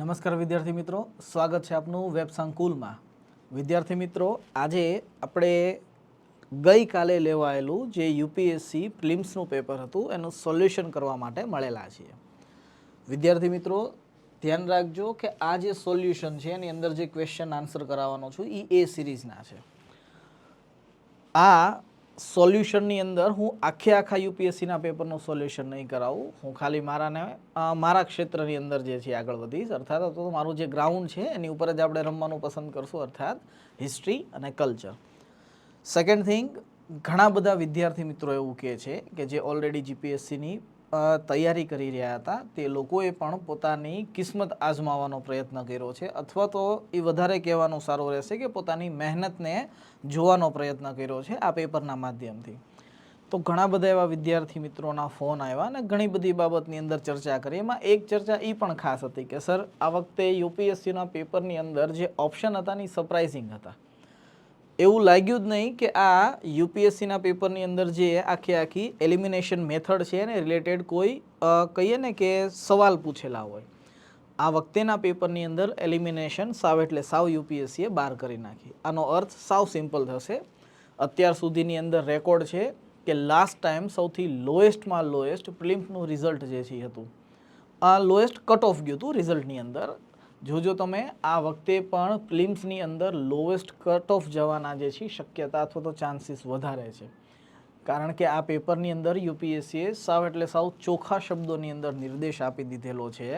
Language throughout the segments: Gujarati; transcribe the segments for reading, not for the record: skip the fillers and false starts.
નમસ્કાર વિદ્યાર્થી મિત્રો, સ્વાગત છે આપનું વેબ સંકુલમાં। વિદ્યાર્થી મિત્રો, આજે આપણે ગઈકાલે લેવાયેલું જે યુપીએસસી પ્રિલિમ્સનું પેપર હતું એનું સોલ્યુશન કરવા માટે મળેલા છીએ। વિદ્યાર્થી મિત્રો ધ્યાન રાખજો કે આ જે સોલ્યુશન છે એની અંદર જે ક્વેશ્ચન આન્સર કરાવવાનો છું એ સિરીઝના છે। આ સોલ્યુશનની અંદર હું આખા યુપીએસસીના પેપરનું સોલ્યુશન નહીં કરાવું, હું ખાલી મારા ક્ષેત્રની અંદર જે છે આગળ વધીશ, અર્થાત તો મારું જે ગ્રાઉન્ડ છે એની ઉપર જ આપણે રમવાનું પસંદ કરશું, અર્થાત હિસ્ટ્રી અને કલ્ચર। સેકન્ડ થિંગ, ઘણા બધા વિદ્યાર્થી મિત્રો એવું કહે છે કે જે ઓલરેડી જીપીએસસીની તૈયારી કરી રહ્યા હતા તે લોકોએ પણ પોતાની કિસ્મત આજમાવવાનો પ્રયત્ન કર્યો છે, અથવા તો એ વધારે કહેવાનું સારું રહેશે કે પોતાની મહેનતને જોવાનો પ્રયત્ન કર્યો છે આ પેપરના માધ્યમથી। તો ઘણા બધા એવા વિદ્યાર્થી મિત્રોના ફોન આવ્યા અને ઘણી બધી બાબતની અંદર ચર્ચા કરી। એમાં એક ચર્ચા એ પણ ખાસ હતી કે સર આ વખતે યુપીએસસીના પેપરની અંદર જે ઓપ્શન હતા ને સરપ્રાઇઝિંગ હતા। એવું લાગ્યું જ નહીં કે આ યુપીએસસીના પેપરની અંદર જે આખી એલિમિનેશન મેથડ છે એને રિલેટેડ કોઈ કહીએ ને કે સવાલ પૂછેલા હોય। આ વખતેના પેપરની અંદર એલિમિનેશન સાવ એટલે સાવ યુપીએસસીએ બહાર કરી નાખી। આનો અર્થ સાવ સિમ્પલ થશે, અત્યાર સુધીની અંદર રેકોર્ડ છે કે લાસ્ટ ટાઈમ સૌથી લોએસ્ટમાં લોએસ્ટ પ્રિલિમ્સનું રિઝલ્ટ જે છે હતું આ લોએસ્ટ કટ ઓફ ગયું હતું રિઝલ્ટની અંદર। જોજો તમે આ વખતે પણ પ્રિલિમ્સની અંદર લોએસ્ટ કટ ઓફ જવાના જે છે શક્યતા અથવા તો ચાન્સીસ વધારે છે, કારણ કે આ પેપરની અંદર યુપીએસસીએ સાવ એટલે સાવ ચોખ્ખા શબ્દોની અંદર નિર્દેશ આપી દીધેલો છે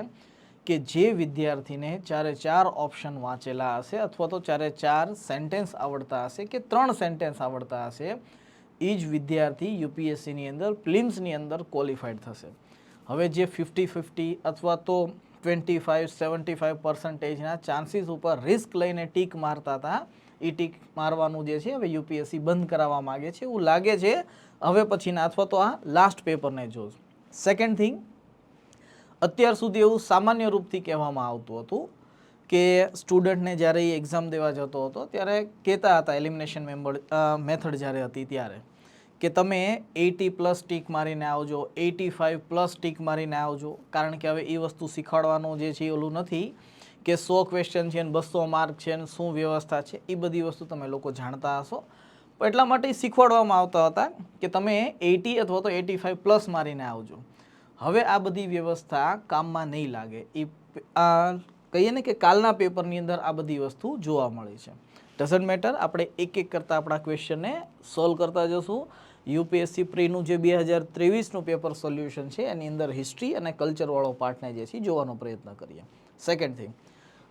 કે જે વિદ્યાર્થીને 4 ઓપ્શન વાંચેલા હશે અથવા તો 4 સેન્ટેન્સ આવડતા હશે કે 3 સેન્ટેન્સ આવડતા હશે એ જ વિદ્યાર્થી યુપીએસસીની અંદર પ્રિલિમ્સની અંદર ક્વોલિફાઈડ થશે। હવે જે 50-50 અથવા તો 25-75% ચાન્સીસ ઉપર રિસ્ક લઈને ટીક મારતા હતા એ ટીક મારવાનું જે છે હવે યુપીએસસી બંધ કરાવવા માગે છે એવું લાગે છે હવે પછીના, અથવા તો આ લાસ્ટ પેપરને જોશ। સેકન્ડ થિંગ, અત્યાર સુધી એવું સામાન્ય રૂપથી કહેવામાં આવતું હતું કે સ્ટુડન્ટને જ્યારે એ એક્ઝામ દેવા જતો હતો ત્યારે કહેતા હતા એલિમિનેશન મેથડ જ્યારે હતી ત્યારે કે તમે 80+ ટીક મારીને આવજો, 85+ ટીક મારીને આવજો, કારણ કે હવે એ વસ્તુ શીખવાડવાનું જે છે ઓલું નથી કે 100 ક્વેશ્ચન છે ને 200 માર્ક છે ને શું વ્યવસ્થા છે, એ બધી વસ્તુ તમે લોકો જાણતા હશો। પણ એટલા માટે શીખવાડવામાં આવતા હતા કે તમે 80 અથવા તો 85+ મારીને આવજો। હવે આ બધી વ્યવસ્થા કામમાં નહીં લાગે, એ કહીએ ને કે કાલના પેપરની અંદર આ બધી વસ્તુ જોવા મળી છે। ડઝન્ટ મેટર, આપણે એક કરતાં આપણા ક્વેશ્ચનને સોલ્વ કરતા જશું। યુપીએસસી પ્રીનું જે 2023નું પેપર સોલ્યુશન છે એની અંદર હિસ્ટ્રી અને કલ્ચરવાળો પાર્ટને જે છે જોવાનો પ્રયત્ન કરીએ। સેકન્ડ થિંગ,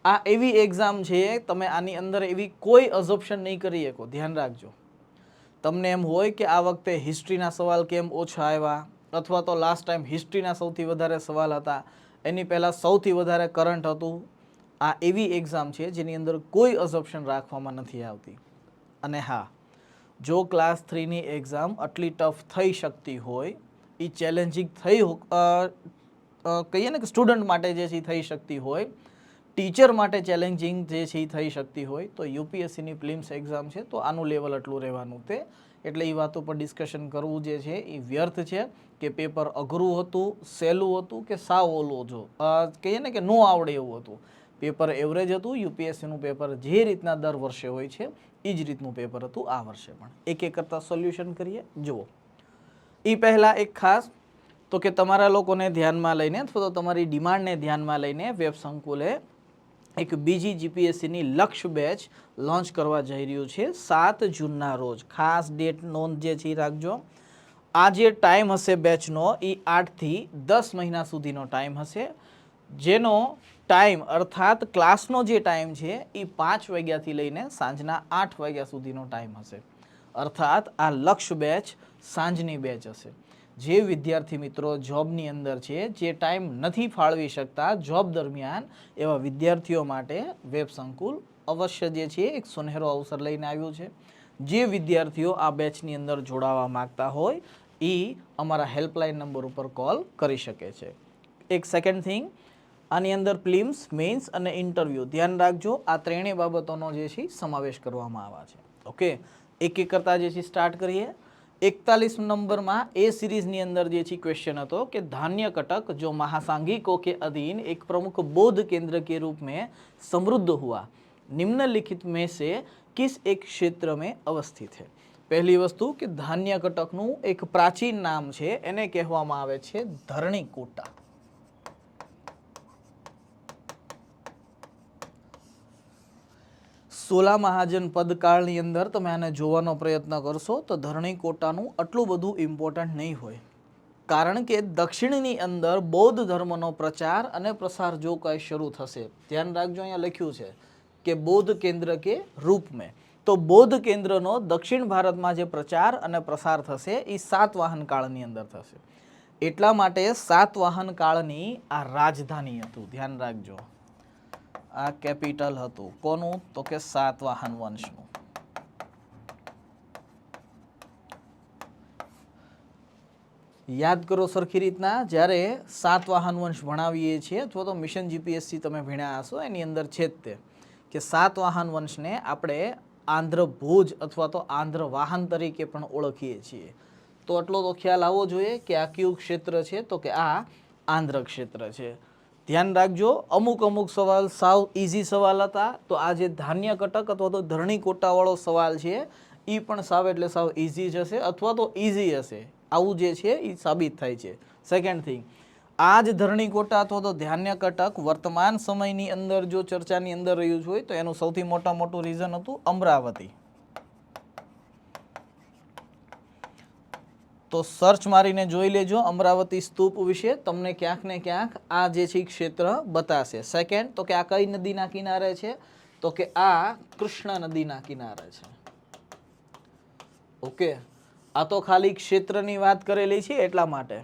આ એવી એક્ઝામ છે તમે આની અંદર એવી કોઈ અઝપ્શન નહીં કરી શકો, ધ્યાન રાખજો। તમને એમ હોય કે આ વખતે હિસ્ટ્રીના સવાલ કેમ ઓછા આવ્યા અથવા તો લાસ્ટ ટાઈમ હિસ્ટ્રીના સૌથી વધારે સવાલ હતા, એની પહેલાં સૌથી વધારે કરંટ હતું, આ એવી એક્ઝામ છે જેની અંદર કોઈ અઝપ્શન રાખવામાં નથી આવતી। અને હા, જો ક્લાસ 3ની એક્ઝામ આટલી ટફ થઈ શકતી હોય, એ ચેલેન્જિંગ કહીએ ને કે સ્ટુડન્ટ માટે જે છે થઈ શકતી હોય, ટીચર માટે ચેલેન્જિંગ જે છે થઈ શકતી હોય, તો યુપીએસસીની પ્રિલિમ્સ એક્ઝામ છે તો આનું લેવલ આટલું રહેવાનું તે, એટલે એ વાતો પર ડિસ્કશન કરવું જે છે એ વ્યર્થ છે કે પેપર અઘરું હતું, સહેલું હતું કે સાવ ઓલું જો કહીએ ને કે ન આવડે એવું હતું। પેપર એવરેજ હતું। યુપીએસસીનું પેપર જે રીતના દર વર્ષે હોય છે એ જ રીતનું પેપર હતું આ વર્ષે પણ। એક કરતાં સોલ્યુશન કરીએ। જુઓ, એ પહેલાં એક ખાસ તો કે તમારા લોકોને ધ્યાનમાં લઈને અથવા તો તમારી ડિમાન્ડને ધ્યાનમાં લઈને વેબ સંકુલે એક બીજી જીપીએસસીની લક્ષ્ય બેચ લોન્ચ કરવા જઈ રહ્યું છે 7 જૂનના રોજ। ખાસ ડેટ નોંધ જે છે રાખજો। આ જે ટાઈમ હશે બેચનો એ 8 થી 10 મહિના સુધીનો ટાઈમ હશે, જેનો ટાઈમ અર્થાત ક્લાસનો જે ટાઈમ છે એ 5 વાગ્યાથી લઈને સાંજના 8 વાગ્યા સુધીનો ટાઈમ હશે, અર્થાત આ લક્ષ્ય બેચ સાંજની બેચ હશે। જે વિદ્યાર્થી મિત્રો જોબની અંદર છે, જે ટાઈમ નથી ફાળવી શકતા જોબ દરમિયાન, એવા વિદ્યાર્થીઓ માટે વેબ સંકુલ અવશ્ય જે છે એક સુનહેરો અવસર લઈને આવ્યું છે। જે વિદ્યાર્થીઓ આ બેચની અંદર જોડાવા માગતા હોય એ અમારા હેલ્પલાઇન નંબર ઉપર કોલ કરી શકે છે। એક સેકન્ડ થિંગ, આની અંદર પ્રિલિમ્સ, મેઇન્સ અને ઇન્ટરવ્યૂ ધ્યાન રાખજો, આ ત્રણેય બાબતોનો જે છે સમાવેશ કરવામાં આવ્યા છે। ઓકે, એક કરતાં જે છે સ્ટાર્ટ કરીએ। 41 નંબરમાં એ સિરીઝની અંદર જે છે क्वेश्चन હતો कि धान्य कटक जो महासांघिकों के अधीन एक प्रमुख बौद्ध केंद्र के रूप में समृद्ध हुआ निम्नलिखित में से किस एक क्षेत्र में अवस्थित है। પહેલી વસ્તુ કે ધાન્ય કટકનું એક પ્રાચીન નામ છે, એને કહેવામાં આવે છે ધરણીકોટા। સોલા મહાજન પદકાળની અંદર તમે આને જોવાનો પ્રયત્ન કરશો તો ધરણીકોટાનું આટલું બધું ઇમ્પોર્ટન્ટ નહીં હોય, કારણ કે દક્ષિણની અંદર બૌદ્ધ ધર્મનો પ્રચાર અને પ્રસાર જો કંઈ શરૂ થશે, ધ્યાન રાખજો અહીંયા લખ્યું છે કે બૌદ્ધ કેન્દ્ર કે રૂપ મેં, તો બૌદ્ધ કેન્દ્રનો દક્ષિણ ભારતમાં જે પ્રચાર અને પ્રસાર થશે એ સાતવાહન કાળની અંદર થશે। એટલા માટે સાતવાહન કાળની આ રાજધાની હતું, ધ્યાન રાખજો, આ કેપિટલ હતું કોનું, તો કે સાતવાહન વંશનું। યાદ કરો સરખી રીતના, જ્યારે સાતવાહન વંશ ભણાવીએ છીએ અથવા તો મિશન જીપીએસસી તમે ભણ્યા હશો એની અંદર છે જ તે કે સાતવાહન વંશને આપણે આંધ્ર ભુજ અથવા તો આંધ્ર વાહન તરીકે પણ ઓળખીએ છીએ। તો એટલો તો ખ્યાલ આવવો જોઈએ કે આ કયું ક્ષેત્ર છે, તો કે આ આંધ્ર ક્ષેત્ર છે। ધ્યાન રાખજો, અમુક અમુક સવાલ સાવ ઇઝી સવાલ હતા, તો આ જે ધાન્ય કટક અથવા તો ધરણીકોટાવાળો સવાલ છે એ પણ સાવ એટલે સાવ ઇઝી જ હશે અથવા તો ઇઝી હશે, આવું જે છે એ સાબિત થાય છે। સેકન્ડ થિંગ, આ જ ધરણીકોટા અથવા તો ધાન્ય કટક વર્તમાન સમયની અંદર જો ચર્ચાની અંદર રહ્યું હોય તો એનું સૌથી મોટું રીઝન હતું અમરાવતી। તો સર્ચ મારીને જોઈ લેજો અમરાવતી સ્તૂપ વિશે, તમને ક્યાંક ને ક્યાંક આ જે છે ક્ષેત્ર બતાશે। સેકન્ડ, તો કે આ કઈ નદીના કિનારે છે, તો કે આ કૃષ્ણ નદીના કિનારે છે। ઓકે, આ તો ખાલી ક્ષેત્રની વાત કરેલી છે એટલા માટે।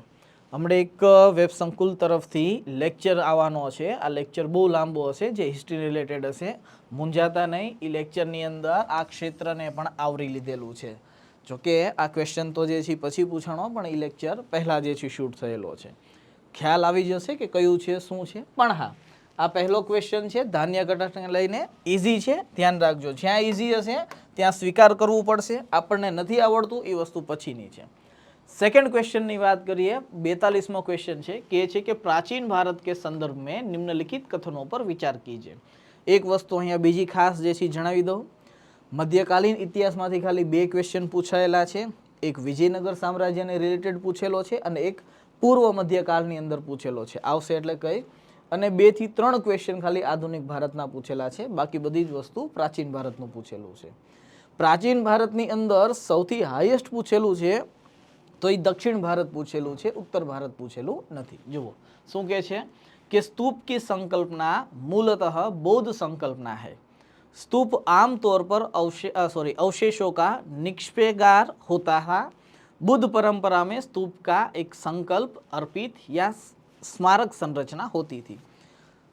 હમણાં એક વેબ સંકુલ તરફથી લેક્ચર આવવાનો છે, આ લેક્ચર બહુ લાંબો હશે, જે હિસ્ટ્રી રિલેટેડ હશે, મૂંઝાતા નહીં, એ લેક્ચરની અંદર આ ક્ષેત્રને પણ આવરી લીધેલું છે। જોકે આ ક્વેશ્ચન તો જે છે પછી પૂછાણો, પણ એ લેક્ચર પહેલાં જે છે શૂટ થયેલો છે, ખ્યાલ આવી જશે કે કયું છે શું છે। પણ હા, આ પહેલો ક્વેશ્ચન છે ધાન્ય કટકને લઈને, ઇઝી છે, ધ્યાન રાખજો, જ્યાં ઇઝી હશે ત્યાં સ્વીકાર કરવું પડશે, આપણને નથી આવડતું એ વસ્તુ પછીની છે। सेकंड क्वेश्चन की बात करिए, 42वां क्वेश्चन है कि प्राचीन भारत के संदर्भ में निम्नलिखित कथनों पर विचार कीजिए। एक वस्तु अहींया बीजी खास जे छे जणावी दो, मध्यकालीन इतिहास में खाली बे क्वेश्चन पूछायेला छे, एक विजयनगर साम्राज्य ने रिलेटेड पूछेलो छे अने एक पूर्व मध्यकालनी अंदर पूछेलो छे, आवशे एटले कई, अने 2 થી 3 क्वेश्चन खाली आधुनिक भारतना पूछेला छे, बाकी बधी ज वस्तु प्राचीन भारतनुं पूछेलुं छे। प्राचीन भारतनी अंदर सौथी हाईएस्ट पूछेलुं छे तो ये दक्षिण भारत पूछेलू है, उत्तर भारत पूछेलू नहीं। जुओ शू कहे छे कि स्तूप की संकल्पना मूलतः बौद्ध संकल्पना है। स्तूप आमतौर पर अवशेषों का निक्षेपागार होता है। बुद्ध परंपरा में स्तूप का एक संकल्प अर्पित या स्मारक संरचना होती थी।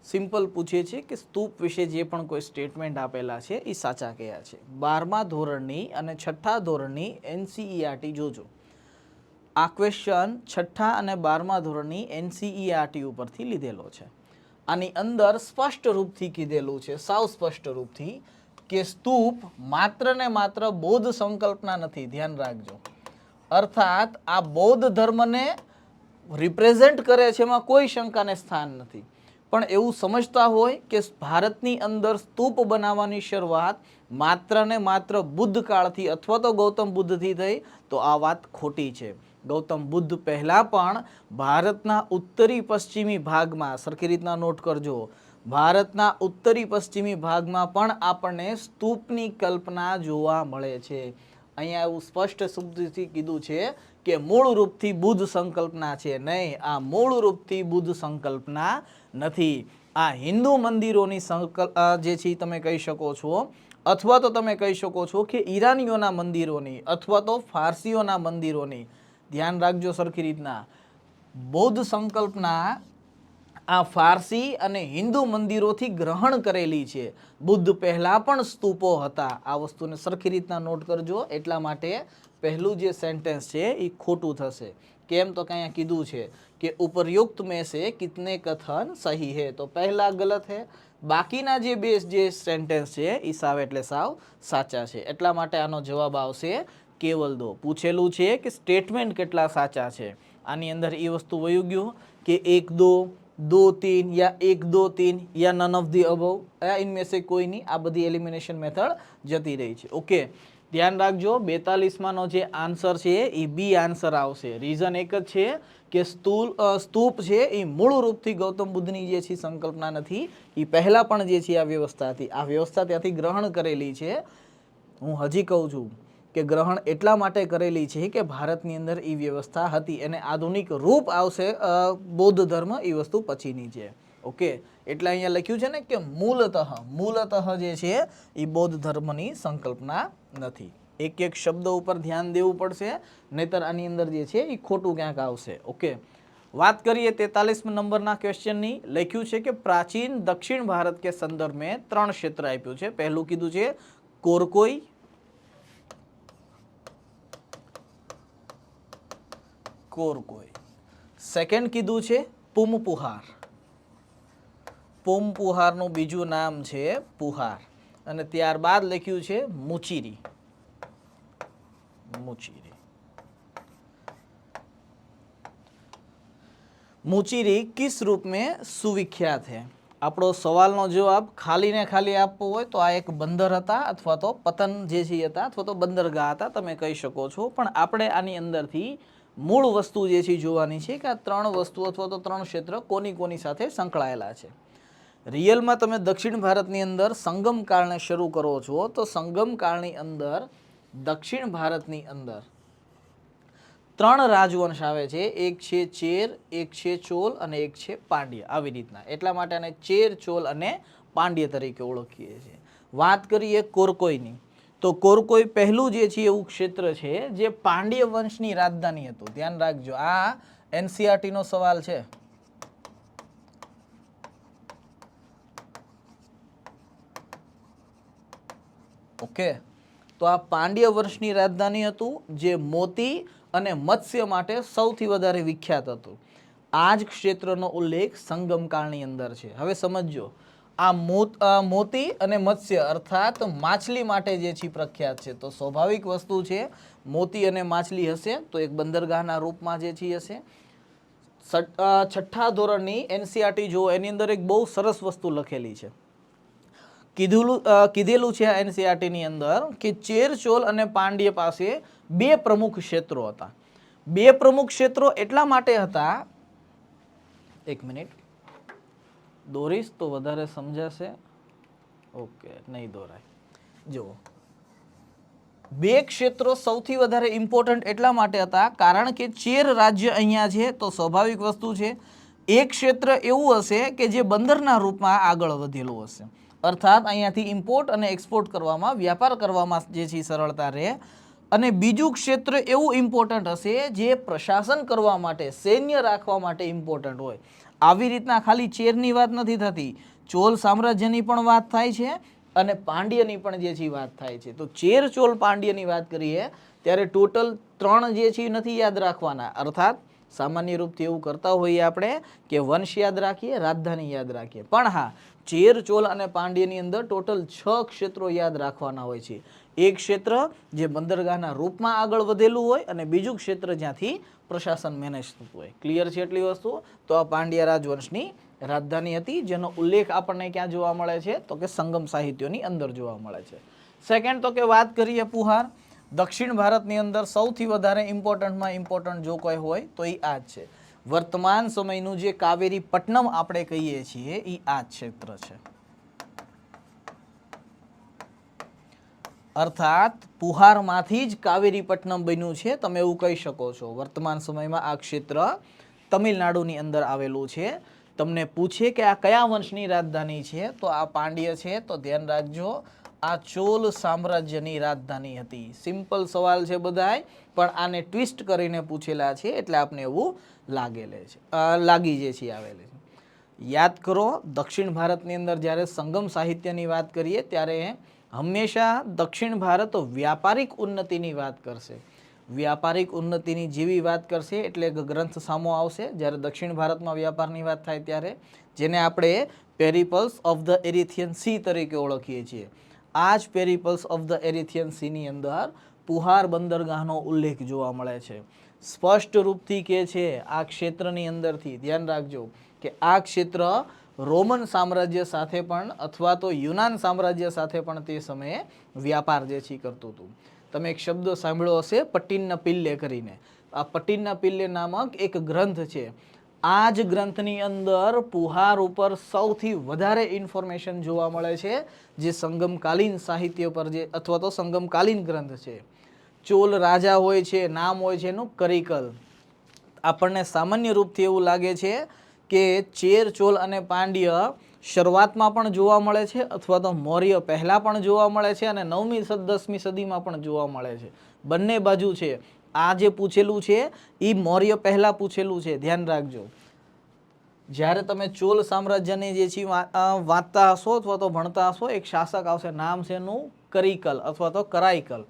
सिंपल पूछे छे कि स्तूप विषे जे पण कोई स्टेटमेंट आपेला छे ई साचा कह्या छे। 12મા ધોરણની અને 6ઠા ધોરણની NCERT જોજો, આ ક્વેશ્ચન 6ઠા અને 12મા ધોરણની NCERT ઉપરથી લીધેલો છે। આની અંદર સ્પષ્ટ રૂપથી કીધેલું છે, સાવ સ્પષ્ટ રૂપથી, કે સ્તૂપ માત્ર ને માત્ર બૌદ્ધ સંકલ્પના નથી, ધ્યાન રાખજો। અર્થાત આ બૌદ્ધ ધર્મને રિપ્રેઝેન્ટ કરે છે, એમાં કોઈ શંકાને સ્થાન નથી, પણ એવું સમજતા હોય કે ભારતની અંદર સ્તૂપ બનાવવાની શરૂઆત માત્ર ને માત્ર બુદ્ધ કાળથી અથવા તો ગૌતમ બુદ્ધથી થઈ, તો આ વાત ખોટી છે। ગૌતમ બુદ્ધ પહેલા પણ ભારતના ઉત્તરી પશ્ચિમી ભાગમાં, સરખી રીતના નોટ કરજો, ભારતના ઉત્તરી પશ્ચિમી ભાગમાં પણ આપણને સ્તૂપની કલ્પના જોવા મળે છે। અહીંયા એવું સ્પષ્ટ શબ્દથી કીધું છે કે મૂળ રૂપથી બુદ્ધ સંકલ્પના છે, નહીં, આ મૂળ રૂપથી બુદ્ધ સંકલ્પના નથી। આ હિન્દુ મંદિરોની જે છે તમે કહી શકો છો, અથવા તો તમે કહી શકો છો કે ઈરાનીઓના મંદિરોની અથવા તો ફારસીઓના મંદિરોની, ध्यान राखजो सरखी रीतना, बौद्ध संकल्पना आ फारसी अने हिंदू मंदिरोथी ग्रहण करेली छे। बुद्ध पहला पण स्तूपो हता, आ वस्तुने सरखी रीतना नोट करजो। एटला माटे पहलू जे सेंटेन्स छे ई खोटुं थशे। केम तो कहीं कीधुं छे कि उपर्युक्त में से कितने कथन सही है, तो पहला गलत है, बाकीना जे बेस जे सेंटेन्स छे ई साव एटले साव साचा छे। एटला माटे आनो जवाब आवशे કેવલ દો. પૂછેલું છે કે સ્ટેટમેન્ટ કેટલા સાચા છે. આની અંદર એ વસ્તુ વયું ગયું કે 1 2 2 3 या 1 2 3 या नन ऑफ दी अबव, या इनमें से कोई नहीं. આ બધી એલિમિનેશન મેથડ જતી રહી છે. ઓકે, ધ્યાન રાખજો 42 માંનો જે આન્સર છે એ બી આન્સર આવશે. રીઝન એક જ છે કે સ્તૂપ છે એ મૂળ રૂપથી ગૌતમ બુદ્ધની જે છે સંકલ્પના નથી, એ પહેલા પણ જે છે આ વ્યવસ્થા હતી. આ વ્યવસ્થા ત્યાંથી ગ્રહણ કરેલી છે. હું હજી કહું છું કે ગ્રહણ એટલા માટે કરેલી છે કે ભારતની અંદર એ વ્યવસ્થા હતી, એને આધુનિક રૂપ આવશે બૌદ્ધ ધર્મ એ વસ્તુ પછીની છે. ઓકે, એટલે અહીંયા લખ્યું છે ને કે મૂલતઃ જે છે એ બૌદ્ધ ધર્મની સંકલ્પના નથી. એક એક શબ્દ ઉપર ધ્યાન દેવું પડશે, નહીતર આની અંદર જે છે એ ખોટું ક્યાંક આવશે. ઓકે, વાત કરીએ 43 નંબરના ક્વેશ્ચનની. લખ્યું છે કે પ્રાચીન દક્ષિણ ભારત કે સંદર્ભ में 3 ક્ષેત્ર આપ્યું છે. પહેલું કીધું છે કોરકોઈ, સેકન્ડ કીધું છે પુમપુહાર, પુમપુહારનું બીજું નામ છે પુહાર, અને ત્યારબાદ લખ્યું છે મુચીરી. मुचीरी किस रूप में सुविख्यात है? આપણો સવાલનો જવાબ ખાલી ને ખાલી આપવો હોય તો આ એક બંદર હતા અથવા તો પતન જે છે હતા અથવા તો બંદરગાહ હતા, તમે કહી શકો છો. પણ આપણે આની અંદરથી મૂળ વસ્તુ જે છે જોવાની છે કે આ 3 વસ્તુ અથવા તો 3 ક્ષેત્ર કોની કોની સાથે સંકળાયેલા છે. રિયલમાં તમે દક્ષિણ ભારતની અંદર સંગમ કાળને શરૂ કરો છો તો સંગમ કાળની અંદર દક્ષિણ ભારતની અંદર 3 રાજવંશ આવે છે. એક છે ચેર, એક છે ચોલ અને એક છે પાંડ્ય. આવી રીતના, એટલા માટે આને ચેર, ચોલ અને પાંડ્ય તરીકે ઓળખીએ છીએ. વાત કરીએ કોરકોઈની, તો કોરકોઈ પહેલું જે છે એવું ક્ષેત્ર છે જે પાંડ્ય વંશની રાજધાની હતું. ધ્યાન રાખજો, આ એનસીઆરટી નો સવાલ છે. ઓકે, તો આ પાંડ્ય વંશની રાજધાની હતું જે મોતી અને મત્સ્ય માટે સૌથી વધારે વિખ્યાત હતું. આ જ ક્ષેત્રનો ઉલ્લેખ સંગમ કાળની અંદર છે. હવે સમજો, આ મોતી અને મત્સ્ય અર્થાત માછલી માટે જે છે પ્રખ્યાત છે, તો સ્વાભાવિક વસ્તુ છે મોતી અને માછલી હશે તો એક બંદરગાહના રૂપમાં જે છે હશે. 6ઠ્ઠા ધોરણની એનસીઆરટી જો એની અંદર એક બહુ સરસ વસ્તુ લખેલી છે. કીધેલું છે એનસીઆરટી ની અંદર કે ચેર, ચોલ અને પાંડ્ય પાસે 2 પ્રમુખ ક્ષેત્રો હતા. 2 પ્રમુખ ક્ષેત્રો એટલા માટે હતા, એક મિનિટ દોરીશ તો વધારે સમજાશે. ઓકે, નહીં દોરાય. જુઓ, 2 ક્ષેત્રો સૌથી વધારે ઇમ્પોર્ટન્ટ એટલા માટે હતા કારણ કે ચેર રાજ્ય અહીંયા છે, તો સ્વાભાવિક વસ્તુ છે એક ક્ષેત્ર એવું હશે કે જે બંદરના રૂપમાં આગળ વધેલું હશે, અર્થાત અહીંયાથી ઇમ્પોર્ટ અને એક્સપોર્ટ કરવામાં, વ્યાપાર કરવામાં જે છે સરળતા રહે. અને બીજું ક્ષેત્ર એવું ઇમ્પોર્ટન્ટ હશે જે પ્રશાસન કરવા માટે, સૈન્ય રાખવા માટે ઇમ્પોર્ટન્ટ હોય. આવી રીતના ખાલી ચેરની વાત નથી થતી, ચોલ સામ્રાજ્યની પણ વાત થાય છે અને પાંડ્યની પણ જે છે વાત થાય છે. તો ચેર, ચોલ, પાંડ્યની વાત કરીએ ત્યારે ટોટલ 3 જે છે નથી યાદ રાખવાના. અર્થાત સામાન્ય રૂપથી એવું કરતા હોઈએ આપણે કે વંશ યાદ રાખીએ, રાજધાની યાદ રાખીએ, પણ હા, ચેર, ચોલ અને પાંડ્યની અંદર ટોટલ 6 ક્ષેત્રો યાદ રાખવાના હોય છે. એક ક્ષેત્ર જે બંદરગાહના રૂપમાં આગળ વધેલું હોય અને બીજું ક્ષેત્ર જ્યાંથી પ્રશાસન મેનેજ થતું હોય. ક્લિયર છે એટલી વસ્તુ? તો આ પાંડ્ય રાજવંશની રાજધાની હતી જેનો ઉલ્લેખ આપણને ક્યાં જોવા મળે છે તો કે સંગમ સાહિત્યોની અંદર જોવા મળે છે. સેકન્ડ તો કે વાત કરીએ પુહાર. દક્ષિણ ભારતની અંદર સૌથી વધારે ઇમ્પોર્ટન્ટમાં ઇમ્પોર્ટન્ટ જો કોઈ હોય તો એ આ જ છે. વર્તમાન સમયનું જે કાવેરી પટ્ટનમ આપણે કહીએ છીએ એ આ ક્ષેત્ર છે. અર્થાત પુહારમાંથી જ કાવેરી પટ્ટનમ બન્યું છે, તમે એવું કહી શકો છો. વર્તમાન સમયમાં આ ક્ષેત્ર તમિલનાડુની અંદર આવેલું છે. તમને પૂછે કે આ કયા વંશની રાજધાની છે તો આ પાંડ્ય છે, તો ધ્યાન રાખજો આ ચોલ સામ્રાજ્યની રાજધાની હતી. સિમ્પલ સવાલ છે બધાય, પણ આને ટ્વિસ્ટ કરીને પૂછેલા છે એટલે આપને એવું લાગી જે છે આવેલી છે. યાદ કરો, દક્ષિણ ભારતની અંદર જ્યારે સંગમ સાહિત્યની વાત કરીએ ત્યારે હંમેશા દક્ષિણ ભારત વ્યાપારિક ઉન્નતિની વાત કરશે. વ્યાપારિક ઉન્નતિની જેવી વાત કરશે એટલે ગ્રંથ સામો આવશે જ્યારે દક્ષિણ ભારતમાં વ્યાપારની વાત થાય ત્યારે, જેને આપણે પેરિપલ્સ ઓફ ધ એરિથિયન સી તરીકે ઓળખીએ છીએ. આ જ પેરિપલ્સ ઓફ ધ એરિથિયન સીની અંદર પુહાર બંદરગાહનો ઉલ્લેખ જોવા મળે છે. સ્પષ્ટ રૂપથી કે છે આ ક્ષેત્રની અંદરથી, ધ્યાન રાખજો કે આ ક્ષેત્ર રોમન સામ્રાજ્ય સાથે પણ અથવા તો યુનાન સામ્રાજ્ય સાથે પણ તે સમયે વ્યાપાર જે છે કરતું હતું. તમે એક શબ્દ સાંભળ્યો હશે પટ્ટિન્નપિલ્લે કરીને. આ પટ્ટિન્નપિલ્લે નામક એક ગ્રંથ છે. આ જ ગ્રંથની અંદર પુહાર ઉપર સૌથી વધારે ઇન્ફોર્મેશન જોવા મળે છે, જે સંગમકાલીન સાહિત્ય પર જે અથવા તો સંગમકાલીન ગ્રંથ છે. ચોલ રાજા હોય છે, નામ હોય છે એનું કરિકલ. આપણને સામાન્ય રૂપથી એવું લાગે છે કે ચેર, ચોલ અને પાંડ્ય શરૂઆતમાં પણ જોવા મળે છે અથવા તો મૌર્ય પહેલા પણ જોવા મળે છે અને 9મી 10મી સદીમાં પણ જોવા મળે છે. બંને બાજુ છે. આ જે પૂછેલું છે એ મૌર્ય પહેલા પૂછેલું છે, ધ્યાન રાખજો. જ્યારે તમે ચોલ સામ્રાજ્યની જે છે વાંચતા હશો અથવા તો ભણતા હશો, એક શાસક આવશે, નામ છે એનું કરિકલ અથવા તો કરાઈકલ.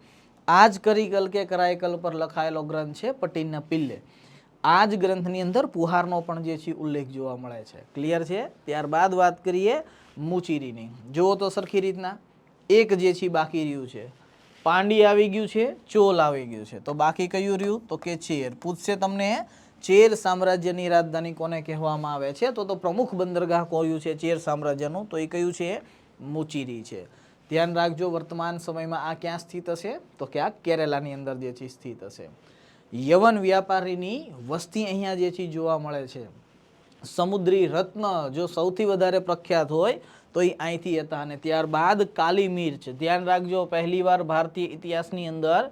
આ જ કરિકલ કે કરાઈકલ પર લખાયેલો ગ્રંથ છે પટ્ટિન્નપિલ્લે. આ જ ગ્રંથની અંદર પુહારનો પણ જે છે ઉલ્લેખ જોવા મળે છે. ક્લિયર છે? ત્યારબાદ વાત કરીએ મુચિરીની. જુઓ તો સરખી રીતના એક જે છે બાકી રહ્યું છે. પાંડી આવી ગયું છે, ચોલ આવી ગયું છે, તો બાકી કયું રહ્યું? તો કે ચેર. પૂછશે તમને ચેર સામ્રાજ્યની રાજધાની કોને કહેવામાં આવે છે? તો પ્રમુખ બંદરગાહ કયું છે ચેર સામ્રાજ્યનું? તો એ કયું છે? મુચિરી છે. ધ્યાન રાખજો વર્તમાન સમયમાં આ ક્યાં સ્થિત હશે? તો કે આ કેરેલાની અંદર જે છે સ્થિત હશે. યવન વ્યાપારીની વસ્તી અહીંયા જે છે જોવા મળે છે. સમુદ્રી રત્ન જો સૌથી વધારે પ્રખ્યાત હોય તો એ અહીંથી હતા. અને ત્યારબાદ કાલી મિર્ચ. ધ્યાન રાખજો પહેલીવાર ભારતીય ઇતિહાસની અંદર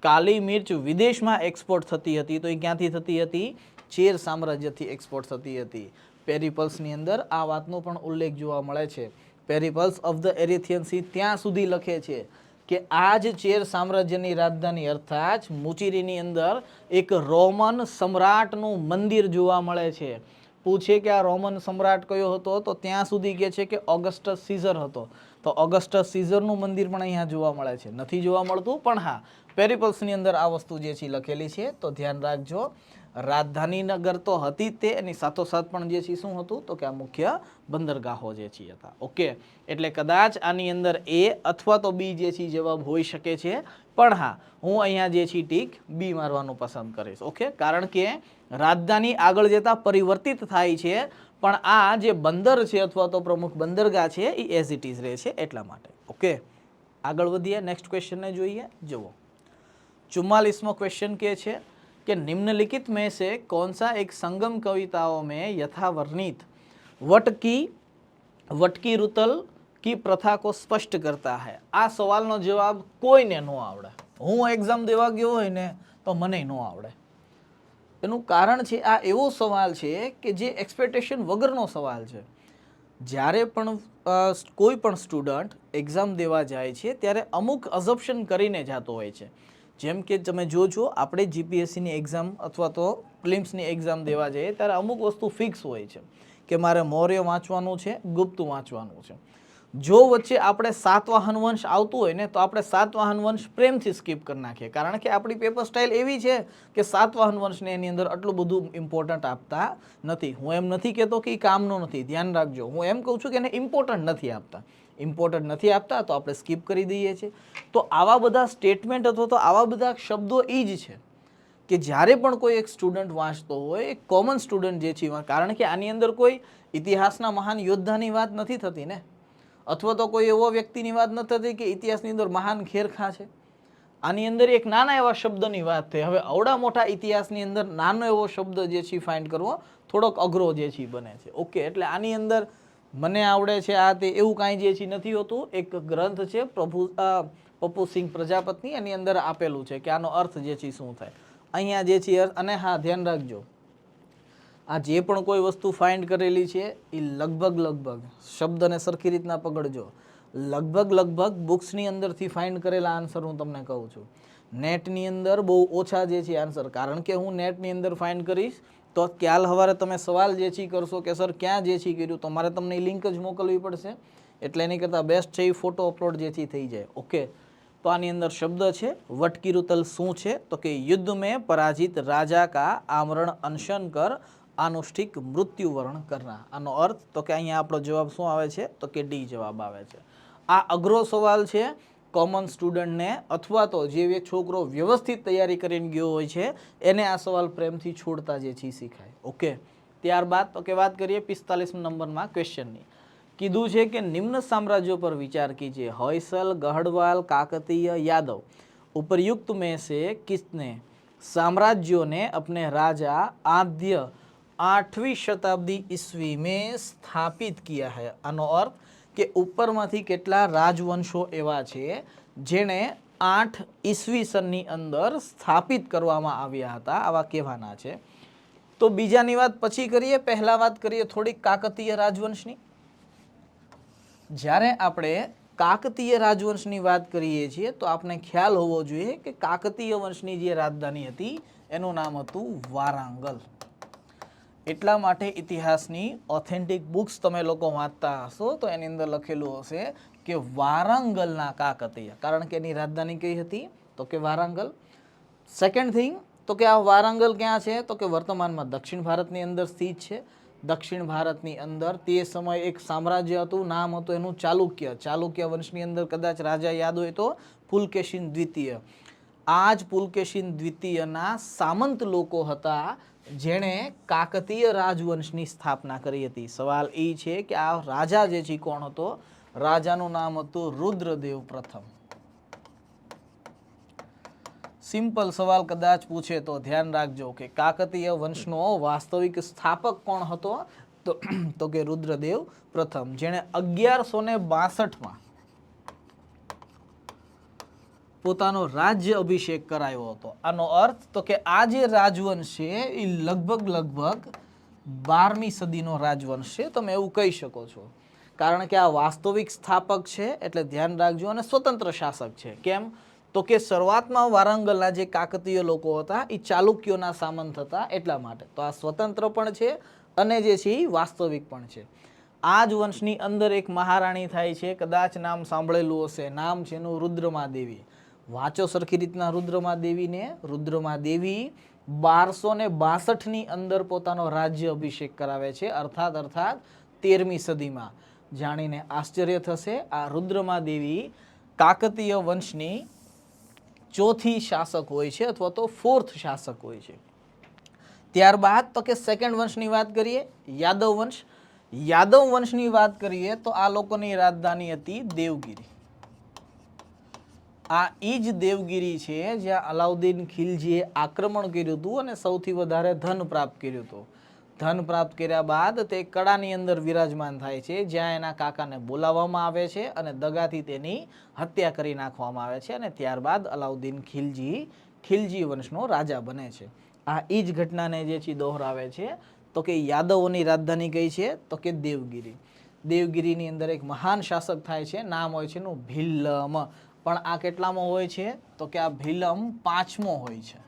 કાલી મિર્ચ વિદેશમાં એક્સપોર્ટ થતી હતી. તો એ ક્યાંથી થતી હતી? ચેર સામ્રાજ્યથી એક્સપોર્ટ થતી હતી. પેરિપલ્સની અંદર આ વાતનો પણ ઉલ્લેખ જોવા મળે છે. પેરિપલ્સ ઓફ ધ એરેથિયન સી ત્યાં સુધી લખે છે કે આ જ ચેર સામ્રાજ્યની રાજધાની અર્થાત મુચિરીની અંદર એક રોમન સમ્રાટનું મંદિર જોવા મળે છે. પૂછે કે આ રોમન સમ્રાટ કયો હતો? તો ત્યાં સુધી કહે છે કે ઓગસ્ટસ સીઝર હતો. તો ઓગસ્ટસ સીઝરનું મંદિર પણ અહીંયા જોવા મળે છે. નથી જોવા મળતું, પણ હા પેરિપલ્સની અંદર આ વસ્તુ જે છે લખેલી છે. તો ધ્યાન રાખજો રાજધાની નગર તો હતી તે, એની સાથોસાથ પણ જે છે શું હતું? તો કે આ મુખ્ય બંદરગાહો જે છે હતા. ઓકે, એટલે કદાચ આની અંદર એ અથવા તો બી જે છે જવાબ હોઈ શકે છે, પણ હા હું અહીંયા જે છે ટીક બી મારવાનું પસંદ કરીશ. ઓકે, કારણ કે રાજધાની આગળ જતા પરિવર્તિત થાય છે, પણ આ જે બંદર છે અથવા તો પ્રમુખ બંદરગાહ છે એ એઝ ઇટ ઇઝ રહે છે એટલા માટે. ઓકે, આગળ વધીએ, નેક્સ્ટ ક્વેશ્ચનને જોઈએ. જુઓ 44મો क्वेश्चन के छे कि निम्नलिखित में से कौन सा एक संगम कविताओं में यथावर्णित वटकी रुतल की प्रथा को स्पष्ट करता है? आ सवालनो जवाब कोईने न आवड़े. हूँ एग्जाम देवा गयो होय ने तो मने न आवड़े. એનું કારણ છે આ એવો સવાલ છે કે જે એક્સપેક્ટેશન વગરનો સવાલ છે. જ્યારે પણ કોઈ પણ સ્ટુડન્ટ એક્ઝામ દેવા જાય છે ત્યારે અમુક અઝપ્શન કરીને જતો હોય છે. જેમ કે તમે જોજો આપણે જીપીએસસીની એક્ઝામ અથવા તો પ્રિલિમ્સની એક્ઝામ દેવા જઈએ ત્યારે અમુક વસ્તુ ફિક્સ હોય છે કે મારે મૌર્ય વાંચવાનું છે, ગુપ્ત વાંચવાનું છે. જો વચ્ચે આપણે સાતવાહન વંશ આવતું હોય ને તો આપણે સાતવાહન વંશ પ્રેમથી સ્કીપ કરી નાખીએ, કારણ કે આપણી પેપર સ્ટાઇલ એવી છે કે સાતવાહન વંશને એની અંદર આટલું બધું ઇમ્પોર્ટન્ટ આપતા નથી. હું એમ નથી કહેતો કે એ કામનો નથી, ધ્યાન રાખજો. હું એમ કહું છું કે એને ઇમ્પોર્ટન્ટ નથી આપતા. ઇમ્પોર્ટન્ટ નથી આપતા તો આપણે સ્કીપ કરી દઈએ છીએ. તો આવા બધા સ્ટેટમેન્ટ અથવા તો આવા બધા શબ્દો એ જ છે કે જ્યારે પણ કોઈ એક સ્ટુડન્ટ વાંચતો હોય, એક કોમન સ્ટુડન્ટ જે છે, કારણ કે આની અંદર કોઈ ઇતિહાસના મહાન યોદ્ધાની વાત નથી થતી ને, અથવા તો કોઈ એવો વ્યક્તિની વાત નથી થતી કે ઇતિહાસની અંદર મહાન ખેરખા છે. આની અંદર એક નાના એવા શબ્દની વાત થઈ. હવે અવડા મોટા ઇતિહાસની અંદર નાનો એવો શબ્દ જે છે ફાઇન્ડ કરવો થોડોક અઘરો જે છે બને છે. ઓકે, એટલે આની અંદર મને આવડે છે આ તે એવું કાંઈ જે છે નથી હોતું. એક ગ્રંથ છે પપ્પુ સિંહ પ્રજાપતિની, એની અંદર આપેલું છે કે આનો અર્થ જે છે શું થાય. અહીંયા જે છે, અને હા ધ્યાન રાખજો આ જે પણ કોઈ વસ્તુ ફાઇન્ડ કરેલી છે એ લગભગ શબ્દને સરખી રીતના પકડજો. લગભગ બુક્સની અંદરથી ફાઇન્ડ કરેલા આન્સર હું તમને કહું છું. નેટની અંદર બહુ ઓછા જે છે આન્સર, કારણ કે હું નેટની અંદર ફાઇન્ડ કરીશ તો કાલ સવારે તમે સવાલ જે છે કરશો કે સર ક્યાં જે છે કર્યું, તો મારે તમને એ લિંક જ મોકલવી પડશે. એટલે એની કરતાં બેસ્ટ છે એ ફોટો અપલોડ જે છે થઈ જાય. ઓકે, તો આની અંદર શબ્દ છે વટકી रुतल શું છે? તો કે યુદ્ધ में पराजित राजा का आमरण अनशन कर आनुष्ठिक मृत्युवरण करना. આનો અર્થ તો કે અહીંયા આપણો જવાબ શું આવે છે? તો કે ડી જવાબ આવે છે. આ અઘરો સવાલ છે, કોમન સ્ટુડન્ટને અથવા તો જે છોકરો વ્યવસ્થિત તૈયારી કરીને ગયો હોય છે એને આ સવાલ પ્રેમથી છોડતા જે છે શીખાય. ઓકે, ત્યારબાદ તો કે વાત કરીએ 45 નંબરમાં ક્વેશ્ચનની. કીધું છે કે નિમ્ન સામ્રાજ્યો પર વિચાર कीजिए. होयसल, गढ़वाल, काकतीय, यादव उपरयुक्त में से किसने साम्राज्यों ने अपने राजा आद्य 8वीं शताब्दी ईस्वी में स्थापित किया है. આનો અર્થ કે ઉપરમાંથી કેટલા રાજવંશો એવા છે જેને 8 ઈસવી સનની અંદર સ્થાપિત કરવામાં આવ્યા હતા, આવા કહેવાના છે. તો બીજાની વાત પછી કરીએ, પહેલા વાત કરીએ થોડીક કાકતીય રાજવંશની. જ્યારે આપણે કાકતીય રાજવંશની વાત કરીએ છીએ તો આપણે ખ્યાલ હોવો જોઈએ કે કાકતીય વંશની જે રાજધાની હતી એનું નામ હતું વારાંગલ. એટલા માટે ઇતિહાસની ઓથેન્ટિક બુક્સ તમે લોકો વાંચતા હશો તો એની અંદર લખેલું હશે કે વારાંગલના કાકતીય, કારણ કે એની રાજધાની કઈ હતી તો કે વારાંગલ. સેકન્ડ થિંગ તો કે આ વારાંગલ ક્યાં છે તો કે વર્તમાનમાં દક્ષિણ ભારતની અંદર સ્થિત છે. દક્ષિણ ભારતની અંદર તે સમયે એક સામ્રાજ્ય હતું, નામ હતું એનું ચાલુક્ય. ચાલુક્ય વંશની અંદર કદાચ રાજા યાદ હોય તો પુલકેશિન દ્વિતીય. આ જ પુલકેશિન દ્વિતીયના સામંત લોકો હતા જેણે કાકતીય રાજવંશની સ્થાપના કરી હતી. સવાલ એ છે કે આ રાજા જે છે કોણ હતો? રાજાનું નામ હતું રુદ્રદેવ પ્રથમ. સિમ્પલ સવાલ કદાચ પૂછે તો ધ્યાન રાખજો કે કાકતીય વંશનો વાસ્તવિક સ્થાપક કોણ હતો તો કે રુદ્રદેવ પ્રથમ, જેણે 1162માં પોતાનો રાજ્ય અભિષેક કરાયો હતો. આનો અર્થ તો કે આ જે રાજવંશ છે એ લગભગ 12મી સદીનો રાજવંશ છે, તમે એવું કહી શકો છો. કારણ કે આ વાસ્તવિક સ્થાપક છે એટલે ધ્યાન રાખજો, અને સ્વતંત્ર શાસક છે. કેમ તો કે શરૂઆતમાં વારાંગલના જે કાકતીય લોકો હતા એ ચાલુક્યોના સામંત હતા, એટલા માટે. તો આ સ્વતંત્ર પણ છે અને જે છે એ વાસ્તવિક પણ છે. આ જ વંશની અંદર એક મહારાણી થાય છે, કદાચ નામ સાંભળેલું હશે, નામ છે એનું રુદ્રમાદેવી. વાંચો સરખી રીતના રુદ્રમાદેવીને. રુદ્રમાદેવી 1262ની અંદર પોતાનો રાજ્ય અભિષેક કરાવે છે, અર્થાત 13મી સદીમાં. જાણીને આશ્ચર્ય થશે, આ રુદ્રમાદેવી કાકતીય વંશની ચોથી શાસક હોય છે અથવા તો 4th શાસક હોય છે. ત્યારબાદ તો કે સેકન્ડ વંશની વાત કરીએ, યાદવ વંશ. યાદવ વંશની વાત કરીએ તો આ લોકોની રાજધાની હતી દેવગિરી. આ ઈ જ દેવગિરી છે જ્યાં અલાઉદ્દીન ખિલજીએ આક્રમણ કર્યું હતું અને સૌથી વધારે ધન પ્રાપ્ત કર્યું હતું. ધન પ્રાપ્ત કર્યા બાદ તે કડાની અંદર વિરાજમાન થાય છે, જ્યાં એના કાકાને બોલાવવામાં આવે છે અને દગાથી તેની હત્યા કરી નાખવામાં આવે છે, અને ત્યારબાદ અલાઉદ્દીન ખિલજી વંશનો રાજા બને છે. આ ઈ જ ઘટનાને જે છે દોહરાવે છે. તો કે યાદવોની રાજધાની કઈ છે તો કે દેવગિરી. દેવગિરીની અંદર એક મહાન શાસક થાય છે, નામ હોય છે એનું ભીલમ. પણ આ કેટલામો હોય છે તો કે આ ભીલમ 5મો હોય છે.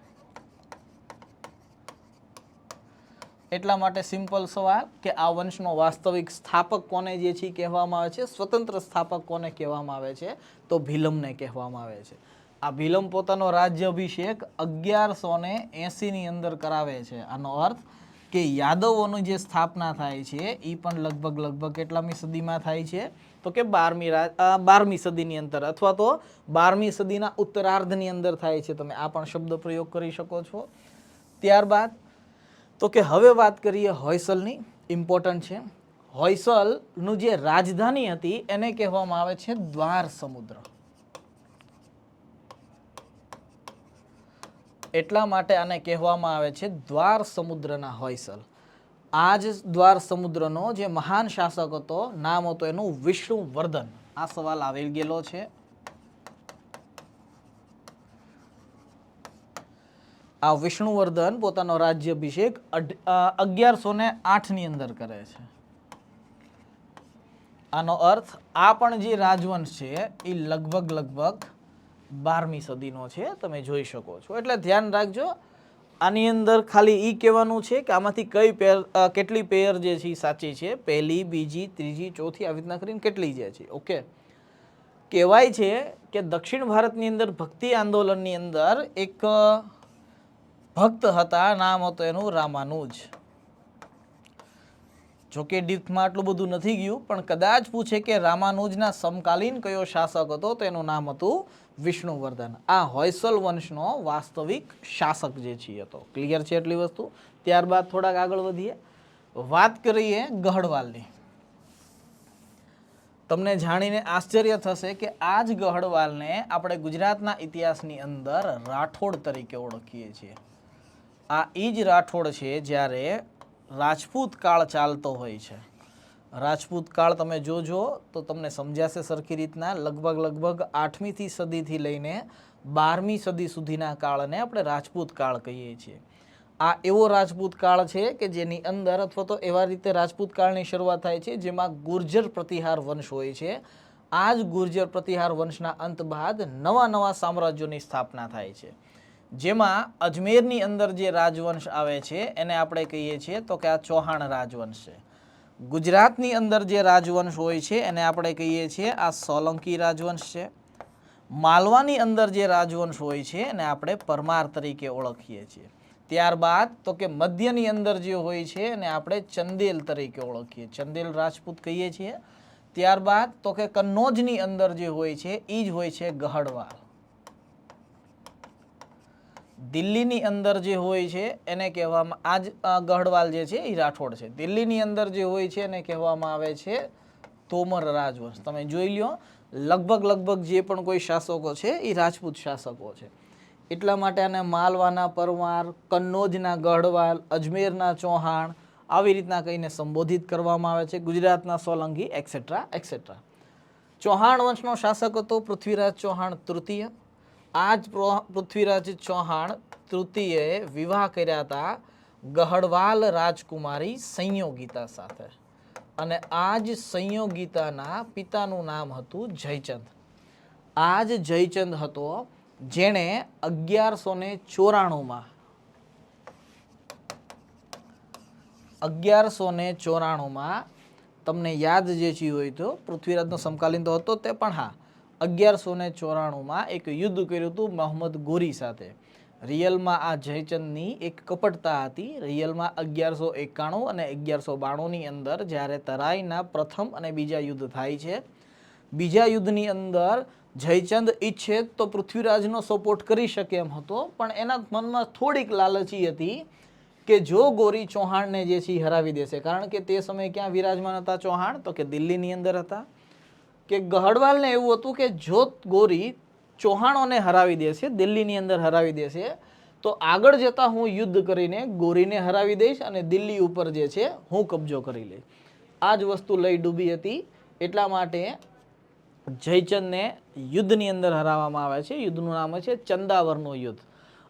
એટલા માટે સિમ્પલ સવાલ કે આ વંશનો વાસ્તવિક સ્થાપક કોને જે છે કહેવામાં આવે છે, સ્વતંત્ર સ્થાપક કોને કહેવામાં આવે છે તો ભીલમને કહેવામાં આવે છે. આ ભીલમ પોતાનો રાજ્ય અભિષેક 1180ની અંદર કરાવે છે. આનો અર્થ કે યાદવોની જે સ્થાપના થાય છે એ પણ લગભગ કેટલામી સદીમાં થાય છે તો કે 12મી સદીની અંદર, અથવા તો 12મી સદીના ઉત્તરાર્ધની અંદર થાય છે. તમે આ પણ શબ્દ પ્રયોગ કરી શકો છો. ત્યારબાદ તો કે હવે વાત કરીએ હોયસલની. ઇમ્પોર્ટન્ટ છે. હોયસલનું જે રાજધાની હતી એને કહેવામાં આવે છે દ્વાર સમુદ્ર. એટલા માટે આને કહેવામાં આવે છે દ્વાર સમુદ્રના હોયસલ. આ જ દ્વાર સમુદ્રનો જે મહાન શાસક હતો, નામ હતું એનું વિષ્ણુવર્ધન. આ સવાલ આવી ગયેલો છે. આ વિષ્ણુવર્ધન પોતાનો રાજ્ય અભિષેક 1108ની અંદર કરે છે. આનો અર્થ આ પણ જે રાજવંશ છે એ લગભગ 12મી સદીનો છે, તમે જોઈ શકો છો. એટલે ધ્યાન રાખજો. આની અંદર ખાલી ઈ કહેવાનું છે કે આમાંથી કેટલી પેયર જે છે સાચી છે, પહેલી, બીજી, ત્રીજી, ચોથી, આવી રીતના કરીને કેટલી જે છે. ઓકે, કહેવાય છે કે દક્ષિણ ભારતની અંદર ભક્તિ આંદોલનની અંદર એક ભક્ત હતા, નામ હતું એનું રામાનુજ. જોકે ડીપમાં આટલું બધું નથી ગયું, પણ કદાચ પૂછે કે રામાનુજના સમકાલીન કયો શાસક હતો, તો એનું નામ હતું વિષ્ણુવર્ધન. આ હોયસલ વંશનો વાસ્તવિક શાસક જે છે હતો. ક્લિયર છે એટલી વસ્તુ? ત્યારબાદ થોડાક આગળ વધીએ, વાત કરીએ ગહડવાલની. તમને જાણીને આશ્ચર્ય થશે કે આ જ ગહડવાલને આપણે ગુજરાતના ઇતિહાસની અંદર રાઠોડ તરીકે ઓળખીએ છીએ. આ એ જ રાઠોડ છે જ્યારે રાજપૂત કાળ ચાલતો હોય છે. રાજપૂત કાળ તમે જોજો તો તમને સમજાશે સરખી રીતના. લગભગ 8મી સદીથી લઈને 12મી સદી સુધીના કાળને આપણે રાજપૂત કાળ કહીએ છીએ. આ એવો રાજપૂત કાળ છે કે જેની અંદર અથવા તો એવા રીતે રાજપૂત કાળની શરૂઆત થાય છે જેમાં ગુર્જર પ્રતિહાર વંશ હોય છે. આ જ ગુર્જર પ્રતિહાર વંશના અંત બાદ નવા સામ્રાજ્યોની સ્થાપના થાય છે, જેમાં અજમેરની અંદર જે રાજવંશ આવે છે એને આપણે કહીએ છીએ તો કે આ ચૌહાણ રાજવંશ છે. ગુજરાતની અંદર જે રાજવંશ હોય છે એને આપણે કહીએ છીએ આ સોલંકી રાજવંશ છે. માલવાની અંદર જે રાજવંશ હોય છે એને આપણે પરમાર તરીકે ઓળખીએ છીએ. ત્યારબાદ તો કે મધ્યની અંદર જે હોય છે એને આપણે ચંદેલ તરીકે ઓળખીએ, ચંદેલ રાજપૂત કહીએ છીએ. ત્યારબાદ તો કે કન્નોજની અંદર જે હોય છે એ જ હોય છે ગહડવાલ. દિલ્હીની અંદર જે હોય છે એને કહેવામાં આજ ગહડવાલ જે છે એ રાઠોડ છે. દિલ્હીની અંદર જે હોય છે એને કહેવામાં આવે છે તોમર રાજવંશ. તમે જોઈ લ્યો, લગભગ જે પણ કોઈ શાસકો છે એ રાજપૂત શાસકો છે. એટલા માટે આને માલવાના પરમાર, કન્નોજના ગહડવાલ, અજમેરના ચૌહાણ આવી રીતના કહીને સંબોધિત કરવામાં આવે છે. ગુજરાતના સોલંકી એક્સેટ્રા એક્સેટ્રા. ચૌહાણ વંશનો શાસક હતો પૃથ્વીરાજ ચૌહાણ તૃતીય. આ જ પૃથ્વીરાજ ચૌહાણ તૃતીયએ વિવાહ કર્યા હતા ગહડવાલ રાજકુમારી સંયોગિતા સાથે, અને આ જ સંયોગિતાના પિતાનું નામ હતું જયચંદ. આ જ જયચંદ હતો જેણે 1194માં તમને યાદ જે છે હોય તો પૃથ્વીરાજનો સમકાલીન તો હતો તે, પણ હા 1194માં એક યુદ્ધ કર્યું હતું મોહમ્મદ ગોરી સાથે. રિયલમાં આ જયચંદની એક કપટતા હતી. રિયલમાં 1191 અને 1192ની અંદર જ્યારે તરાઈના પ્રથમ અને બીજા યુદ્ધ થાય છે, બીજા યુદ્ધની અંદર જયચંદ ઈચ્છે તો પૃથ્વીરાજનો સપોર્ટ કરી શકે એમ હતો, પણ એના મનમાં થોડીક લાલચી હતી કે જો ગોરી ચૌહાણને જે છે હરાવી દેશે, કારણ કે તે સમયે ક્યાં વિરાજમાન હતા ચૌહાણ, તો કે દિલ્હીની અંદર હતા, કે ગહડવાલને એવું હતું કે જો ગોરી ચૌહાણોને હરાવી દેશે, દિલ્હીની અંદર હરાવી દેશે, તો આગળ જતા હું યુદ્ધ કરીને ગોરીને હરાવી દઈશ અને દિલ્હી ઉપર જે છે હું કબજો કરી લઈશ. આ જ વસ્તુ લઈ ડૂબી હતી. એટલા માટે જયચંદને યુદ્ધની અંદર હરાવવામાં આવે છે. યુદ્ધનું નામ છે ચંદાવરનું યુદ્ધ.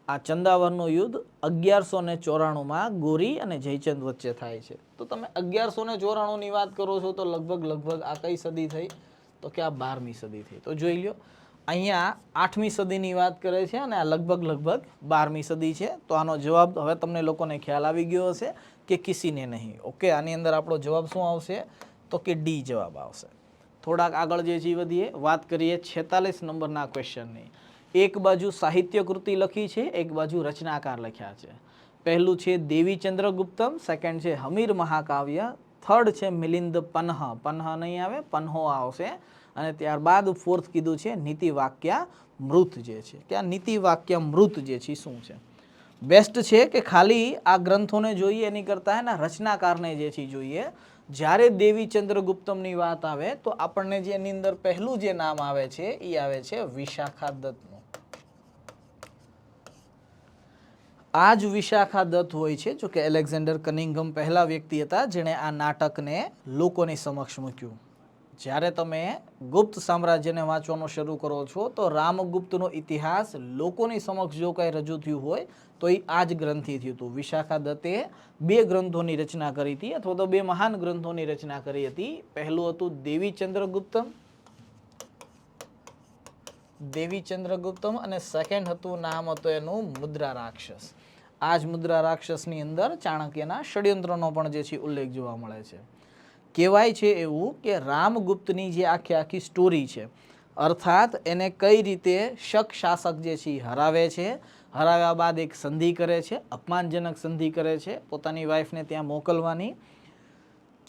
આ ચંદાવરનું યુદ્ધ 1194માં ગોરી અને જયચંદ વચ્ચે થાય છે. તો તમે 1194ની વાત કરો છો તો લગભગ આ કઈ સદી થઈ, તો કે આ 12મી સદી થઈ. તો જોઈ લ્યો, અહીંયા 8મી સદીની વાત કરે છે અને આ લગભગ 12મી સદી છે. તો આનો જવાબ હવે તમને લોકોને ખ્યાલ આવી ગયો હશે કે કિસીને નહીં. ઓકે, આની અંદર આપણો જવાબ શું આવશે, તો કે ડી જવાબ આવશે. થોડાક આગળ જે છે વધીએ, વાત કરીએ 46 નંબરના ક્વેશ્ચનની. એક બાજુ સાહિત્ય કૃતિ લખી છે, એક બાજુ રચનાકાર લખ્યા છે. પહેલું છે દેવી ચંદ્રગુપ્તમ, સેકન્ડ છે હમીર મહાકાવ્ય, થર્ડ છે મિલિંદ પન્હ, પન્હ નહીં આવે, પન્હો આવશે, અને ત્યારબાદ ફોર્થ કીધું છે નીતિ વાક્યા મૃત જે છે. કે આ નીતિ વાક્ય મૃત જે છે શું છે? બેસ્ટ છે કે ખાલી આ ગ્રંથોને જોઈએ એની કરતાં એના રચનાકારને જે છે જોઈએ. જ્યારે દેવી ચંદ્રગુપ્તમની વાત આવે તો આપણને જે એની અંદર પહેલું જે નામ આવે છે એ આવે છે વિશાખા દત્તનું. આ જ વિશાખા દત્ત હોય છે. જો કે એલેક્ઝાન્ડર કનિંઘમ પહેલા વ્યક્તિ હતા જેણે આ નાટકને લોકોની સમક્ષ મૂક્યું. જ્યારે તમે ગુપ્ત સામ્રાજ્યને વાંચવાનું શરૂ કરો છો તો રામગુપ્તનો ઇતિહાસ લોકોની સમક્ષ જો કંઈ રજૂ થયું હોય તો એ આ જ ગ્રંથથી થયું હતું. વિશાખા દત્તે 2 ગ્રંથોની રચના કરી હતી, અથવા તો 2 મહાન ગ્રંથોની રચના કરી હતી. પહેલું હતું દેવી ચંદ્રગુપ્તમ અને સેકન્ડ હતું નામ હતું એનું મુદ્રા રાક્ષસ. આ જ મુદ્રા રાક્ષસની અંદર ચાણક્યના ષડયંત્રનો પણ જે છે ઉલ્લેખ જોવા મળે છે. કહેવાય છે એવું કે રામગુપ્તની જે આખી સ્ટોરી છે, અર્થાત એને કઈ રીતે શક શાસક જે છે હરાવે છે, હરાવ્યા બાદ એક સંધિ કરે છે, અપમાનજનક સંધિ કરે છે પોતાની વાઈફને ત્યાં મોકલવાની,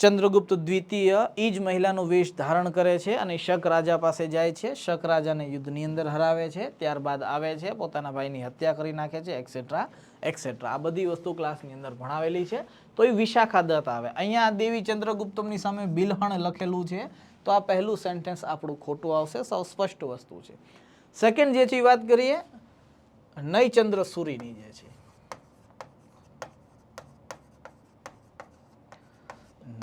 ચંદ્રગુપ્ત દ્વિતીય ઈ જ મહિલાનો વેશ ધારણ કરે છે અને શક રાજા પાસે જાય છે. શક રાજાને યુદ્ધની અંદર હરાવે છે, ત્યારબાદ આવે છે, પોતાના ભાઈની હત્યા કરી નાખે છે, એક્સેટ્રા એક્સેટ્રા. આ બધી વસ્તુ ક્લાસની અંદર ભણાવેલી છે. તો એ વિશાખા દત્ત આવે. અહીંયા દેવી ચંદ્રગુપ્તમની સામે બિલહણ લખેલું છે, તો આ પહેલું સેન્ટેન્સ આપણું ખોટું આવશે. સૌ સ્પષ્ટ વસ્તુ છે. સેકન્ડ જે છે એ વાત કરીએ નયચંદ્ર સૂરીની જે છે.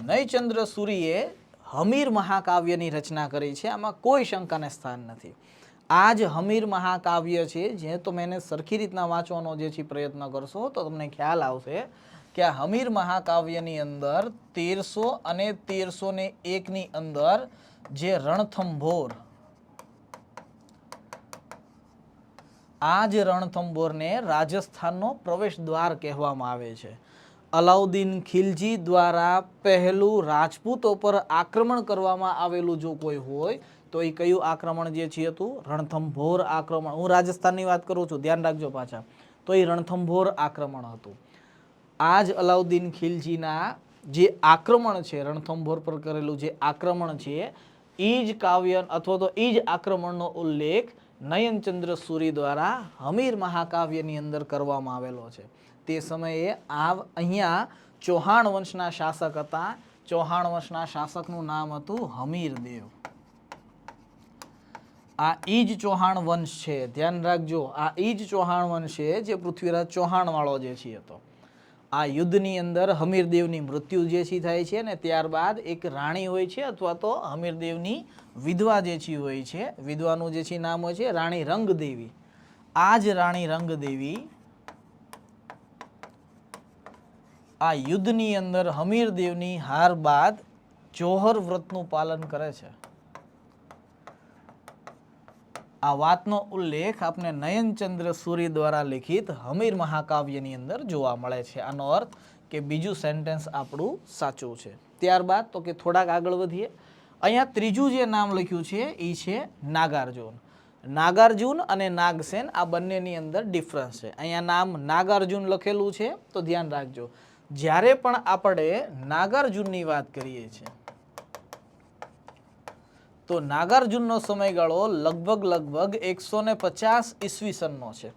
નયચંદ્ર સૂરીએ હમીર મહાકાવ્યની રચના કરી છે. આમાં કોઈ શંકાને સ્થાન નથી. આ જ હમીર મહાકાવ્ય છે, જે તો મેં સરખી રીતના વાંચવાનો જે છે પ્રયત્ન કરશો તો તમને ખ્યાલ આવશે કે આ હમીર મહાકાવ્યની અંદર 1300 અને 1301 ની અંદર જે રણથંભોર, આ જ રણથંભોરને રાજસ્થાનનો પ્રવેશ દ્વાર કહેવામાં આવે છે. અલાઉદ્દીન ખિલજી દ્વારા પહેલું રાજપૂતો પર આક્રમણ કરવામાં આવેલું જો કોઈ હોય તો એ કયું આક્રમણ જે છે હતું? રણથંભોર આક્રમણ. હું રાજસ્થાનની વાત કરું છું, ધ્યાન રાખજો પાછા. તો એ રણથંભોર આક્રમણ હતું. આ જ અલાઉદ્દીન ખિલજીના જે આક્રમણ છે, રણથંભોર પર કરેલું જે આક્રમણ છે, એ જ કાવ્ય અથવા તો એ જ આક્રમણનો ઉલ્લેખ નયનચંદ્ર સૂરી દ્વારા હમીર મહાકાવ્યની અંદર કરવામાં આવેલો છે. તે સમયે અહીંયા ચૌહાણ વંશના શાસક હતા. ચૌહાણ વંશના શાસકનું નામ હતું હમીરદેવ. આ ઈ જ ચૌહાણ વંશ છે, ધ્યાન રાખજો. આ ઈ જ ચૌહાણ વંશ છે જે પૃથ્વીરાજ ચૌહાણ વાળો જે છે હતો. આ યુદ્ધની અંદર હમીરદેવની મૃત્યુ જે છે થાય છે ને ત્યારબાદ એક રાણી હોય છે અથવા તો હમીરદેવની વિધવા જે છે હોય છે, વિધવાનું જે છે નામ હોય છે રાણી રંગદેવી. આ જ રાણી રંગદેવી આ યુદ્ધની અંદર હમીરદેવની હાર બાદ જોહર વ્રતનું પાલન કરે છે. આ વાતનો ઉલ્લેખ આપણે નયનચંદ્ર સૂરી દ્વારા લિખિત હમીર મહાકાવ્યની અંદર જોવા મળે છે. આનો અર્થ કે બીજું સેન્ટેન્સ આપણું સાચું છે. ત્યારબાદ તો કે થોડાક આગળ વધીએ. અહીંયા ત્રીજું જે નામ લખ્યું છે એ છે નાગાર્જુન. નાગાર્જુન અને નાગસેન આ બંનેની અંદર ડિફરન્સ છે. અહીંયા નામ નાગાર્જુન લખેલું છે તો ધ્યાન રાખજો. જ્યારે પણ આપણે નાગાર્જુનની વાત કરીએ છીએ તો નાગાર્જુનનો સમયગાળો લગભગ 150 ઈસવીસનનો છે.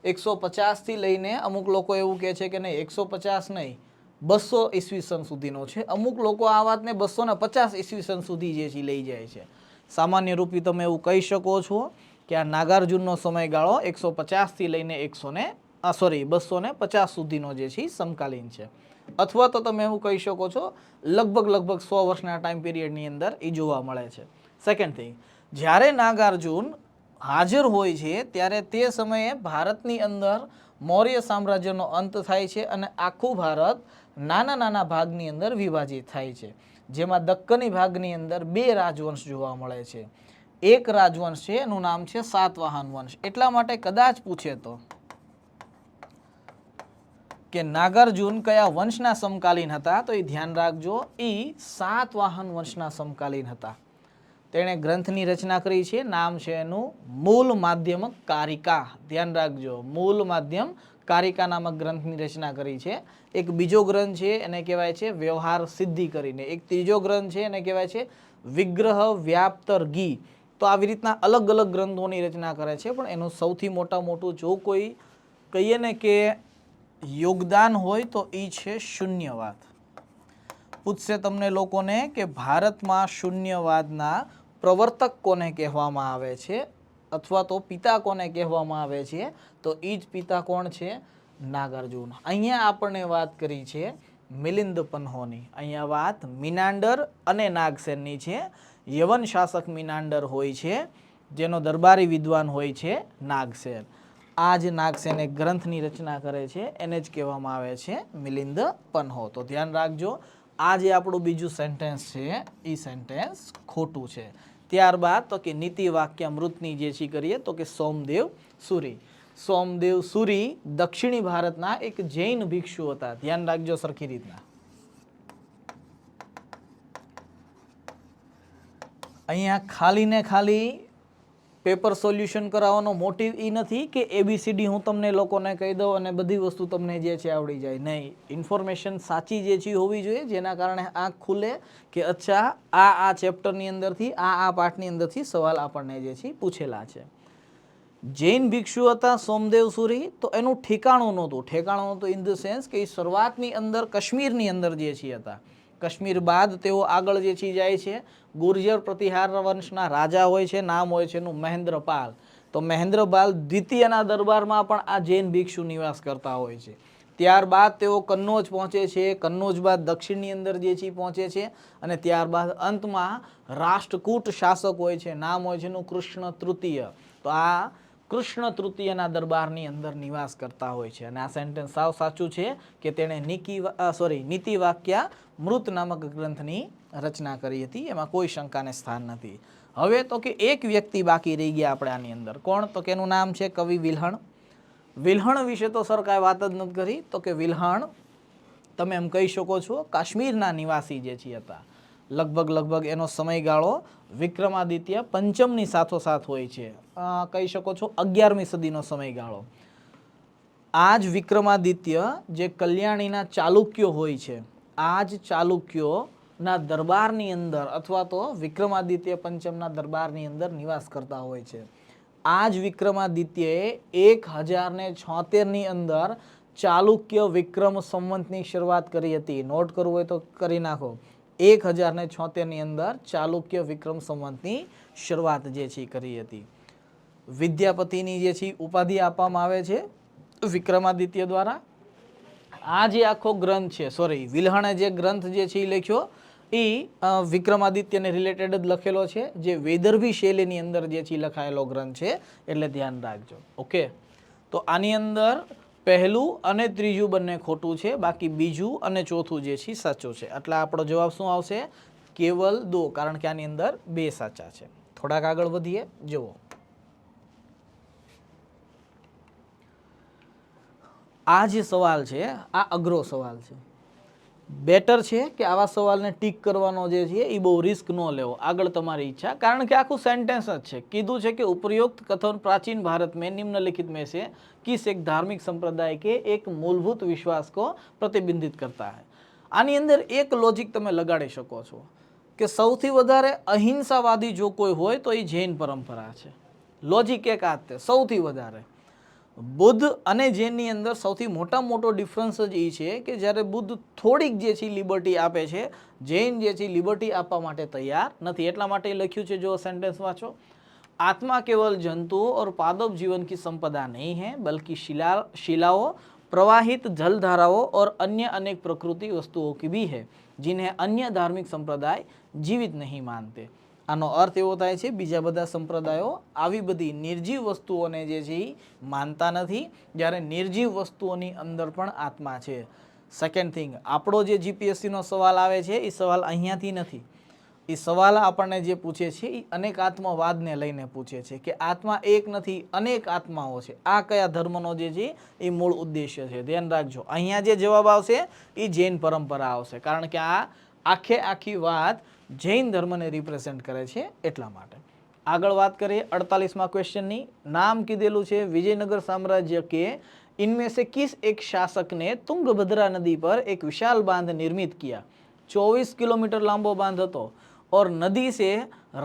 150 થી લઈને અમુક લોકો એવું કહે છે કે નહીં 150 નહીં 200 ઈસવીસન સુધીનો છે. અમુક લોકો આ વાતને 250 ઈસવીસન સુધી જે છે લઈ જાય છે. સામાન્ય રૂપે તમે એવું કહી શકો છો કે આ નાગાર્જુનનો સમયગાળો 150 થી લઈને 250 સુધીનો જે છે સમકાલીન છે. અથવા તો તમે એવું કહી શકો છો લગભગ 100 વર્ષના ટાઈમ પીરિયડની અંદર એ જોવા મળે છે. સેકન્ડ થિંગ, જ્યારે નાગાર્જુન હાજર હોય છે ત્યારે તે સમયે ભારતની અંદર મૌર્ય સામ્રાજ્યનો અંત થાય છે અને આખું ભારત નાના નાના ભાગની અંદર વિભાજિત થાય છે. જેમાં દક્કની ભાગની અંદર 2 રાજવંશ જોવા મળે છે. એક રાજવંશ છે એનું નામ છે સાતવાહન વંશ. એટલા માટે કદાચ પૂછે તો કે નાગાર્જુન કયા વંશના સમકાલીન હતા તો એ ધ્યાન રાખજો, એ સાતવાહન વંશના સમકાલીન હતા. તેણે ગ્રંથની રચના કરી છે, નામ છે એનું મૂલ માધ્યમ કારિકા. ધ્યાન રાખજો, મૂલ માધ્યમ કારિકા નામક ગ્રંથની રચના કરી છે. એક બીજો ગ્રંથ છે એને કહેવાય છે વ્યવહાર સિદ્ધિ કરીને. એક ત્રીજો ગ્રંથ છે એને કહેવાય છે વિગ્રહ વ્યાપ્તર ગી. તો આવી રીતના અલગ અલગ ગ્રંથોની રચના કરે છે. પણ એનું સૌથી મોટું જો કોઈ કહીએ ને કે યોગદાન હોય તો એ છે શૂન્યવાદ. પૂછશે તમને લોકોને કે ભારતમાં શૂન્યવાદના પ્રવર્તક કોને કહેવામાં આવે છે અથવા તો પિતા કોને કહેવામાં આવે છે તો એ જ પિતા કોણ છે? નાગાર્જુન. અહીંયા આપણને વાત કરી છે મિલિંદ પન્હોની. અહીંયા વાત મિનાંડર અને નાગસેનની છે. યવન શાસક મિનાંડર હોય છે, જેનો દરબારી વિદ્વાન હોય છે નાગસેન. આ જ નાગસેન એક ગ્રંથની રચના કરે છે એને જ કહેવામાં આવે છે મિલિંદ પન્હો. તો ધ્યાન રાખજો, આ જે આપણું બીજું સેન્ટેન્સ છે એ સેન્ટેન્સ ખોટું છે. ત્યારબાદ તો કે નીતિ વાક્યામૃતની જે છે કરીએ તો કે સોમદેવ સુરી. સોમદેવ સુરી દક્ષિણી ભારતના એક જૈન ભિક્ષુ હતા. ધ્યાન રાખજો સરખી રીતના. અહીંયા ખાલી ને ખાલી પેપર સોલ્યુશન કરાવવાનો મોટિવ એ નથી કે ABCD હું તમને લોકોને કહી દઉં અને બધી વસ્તુ તમને જે છે આવડી જાય. નહીં, ઇન્ફોર્મેશન સાચી જે છે હોવી જોઈએ, જેના કારણે આંખ ખુલે કે અચ્છા આ ચેપ્ટરની અંદરથી આ પાઠની અંદરથી સવાલ આપણને જે છે પૂછેલા છે. જૈન ભિક્ષુ હતા સોમદેવ સુરી, તો એનું ઠેકાણું નહોતું ઇન ધ સેન્સ કે શરૂઆતની અંદર કાશ્મીરની અંદર જે છે હતા. કાશ્મીર બાદ તેઓ આગળ જે છે જાય છે. ગુર્જર પ્રતિહાર વંશના રાજા હોય છે, નામ હોય છે એનું મહેન્દ્રપાલ. તો મહેન્દ્રપાલ દ્વિતીયના દરબારમાં પણ આ જૈન ભિક્ષુ નિવાસ કરતા હોય છે. ત્યારબાદ તેઓ કન્નૌજ પહોંચે છે, કન્નૌજ બાદ દક્ષિણની અંદર જે છે પહોંચે છે, અને ત્યારબાદ અંતમાં રાષ્ટ્રકૂટ શાસક હોય છે, નામ હોય છે એનું કૃષ્ણ તૃતીય. તો આ કૃષ્ણ તૃતીયના દરબારની અંદર નિવાસ કરતા હોય છે. અને આ સેન્ટેન્સ સાવ સાચું છે કે તેણે નીતિ વાક્યા મૃત નામક ગ્રંથની રચના કરી હતી. એમાં કોઈ શંકાને સ્થાન નથી. હવે તો કે એક વ્યક્તિ બાકી રહી ગયા આપણે આની અંદર. કોણ? તો કે એનું નામ છે કવિ વિલ્હણ. વિલ્હણ વિશે તો સર કાંઈ વાત જ નથી કરી. તો કે વિલ્હણ તમે એમ કહી શકો છો કાશ્મીરના નિવાસી જે છે હતા. લગભગ એનો સમયગાળો વિક્રમાદિત્ય પંચમની સાથોસાથ હોય છે. કહી શકો છો 11મી સદીનો સમયગાળો. આ જ વિક્રમાદિત્ય જે કલ્યાણીના ચાલુક્યો હોય છે, આ જ ચાલુક્યોના દરબારની અંદર અથવા તો વિક્રમાદિત્ય પંચમના દરબારની અંદર નિવાસ કરતા હોય છે. આ જ વિક્રમાદિત્યએ 1076ની અંદર ચાલુક્ય વિક્રમ સંવંતની શરૂઆત કરી હતી. નોટ કરવું હોય તો કરી નાખો. 1076ની અંદર ચાલુક્ય વિક્રમ સંવંતની શરૂઆત જે છે કરી હતી. વિદ્યાપતિની જે છે ઉપાધિ આપવામાં આવે છે વિક્રમાદિત્ય દ્વારા. આ જે આખો ગ્રંથ છે, વિલ્હણે જે ગ્રંથ જે છે એ લખ્યો એ વિક્રમાદિત્યને રિલેટેડ જ લખેલો છે, જે વૈદર્ભી શૈલીની અંદર જે છે લખાયેલો ગ્રંથ છે, એટલે ધ્યાન રાખજો. ઓકે, તો આની અંદર પહેલું અને ત્રીજું બંને ખોટું છે, બાકી બીજું અને ચોથું જે છે સાચું છે. એટલે આપણો જવાબ શું આવશે? કેવલ 2, કારણ કે આની અંદર 2 સાચા છે. થોડાક આગળ વધીએ. જુઓ, આ જે સવાલ છે આ અઘરો સવાલ છે. બેટર છે કે આવા સવાલને ટીક કરવાનો જે છે એ બહુ રિસ્ક ન લેવો. આગળ તમારી ઈચ્છા, કારણ કે આખું સેન્ટેન્સ જ છે. કીધું છે કે ઉપરોक्त कथन प्राचीन भारत में निम्नलिखित में से किस एक धार्मिक संप्रदाय के एक मूलभूत विश्वास को प्रतिबिंबित करता है. આની અંદર એક લોજિક તમે લગાડી શકો છો કે સૌથી વધારે અહિંસાવાદી જો કોઈ હોય તો એ જૈન પરંપરા છે. લોજિક એક આ જ સૌથી વધારે. બુદ્ધ અને જૈનની અંદર સૌથી મોટો ડિફરન્સ જ એ છે કે જ્યારે બુદ્ધ થોડીક જે છે લિબર્ટી આપે છે, જૈન જે છે લિબર્ટી આપવા માટે તૈયાર નથી. એટલા માટે લખ્યું છે, જો સેન્ટેન્સ વાંચો, आत्मा केवल जंतुओं और पादप जीवन की संपदा नहीं है, बल्कि शिलाओं, प्रवाहित जलधाराओं और अन्य अनेक प्रकृति वस्तुओं की भी है, जिन्हें अन्य धार्मिक संप्रदाय जीवित नहीं मानते. આનો અર્થ એવો થાય છે બીજા બધા સંપ્રદાયો આવી બધી નિર્જીવ વસ્તુઓને જે છે એ માનતા નથી, જ્યારે નિર્જીવ વસ્તુઓની અંદર પણ આત્મા છે. સેકન્ડ થિંગ, આપણો જે જીપીએસસીનો સવાલ આવે છે એ સવાલ અહીંયાથી નથી. એ સવાલ આપણને જે પૂછે છે એ અનેક આત્મવાદને લઈને પૂછે છે કે આત્મા એક નથી, અનેક આત્માઓ છે. આ કયા ધર્મનો જે છે એ મૂળ ઉદ્દેશ્ય છે. ધ્યાન રાખજો, અહીંયા જે જવાબ આવશે એ જૈન પરંપરા આવશે, કારણ કે આ આખી વાત જૈન ધર્મને રિપ્રેઝેન્ટ કરે છે એટલા માટે. આગળ વાત કરીએ 48મા ક્વેશ્ચનની. નામ કીધેલું છે વિજયનગર સામ્રાज्य के इनमें से किस एक शासक ने तुंगभद्रा नदी पर एक विशाल बांध निर्मित किया. 24 किलोमीटर लांबो बांध હતો और नदी से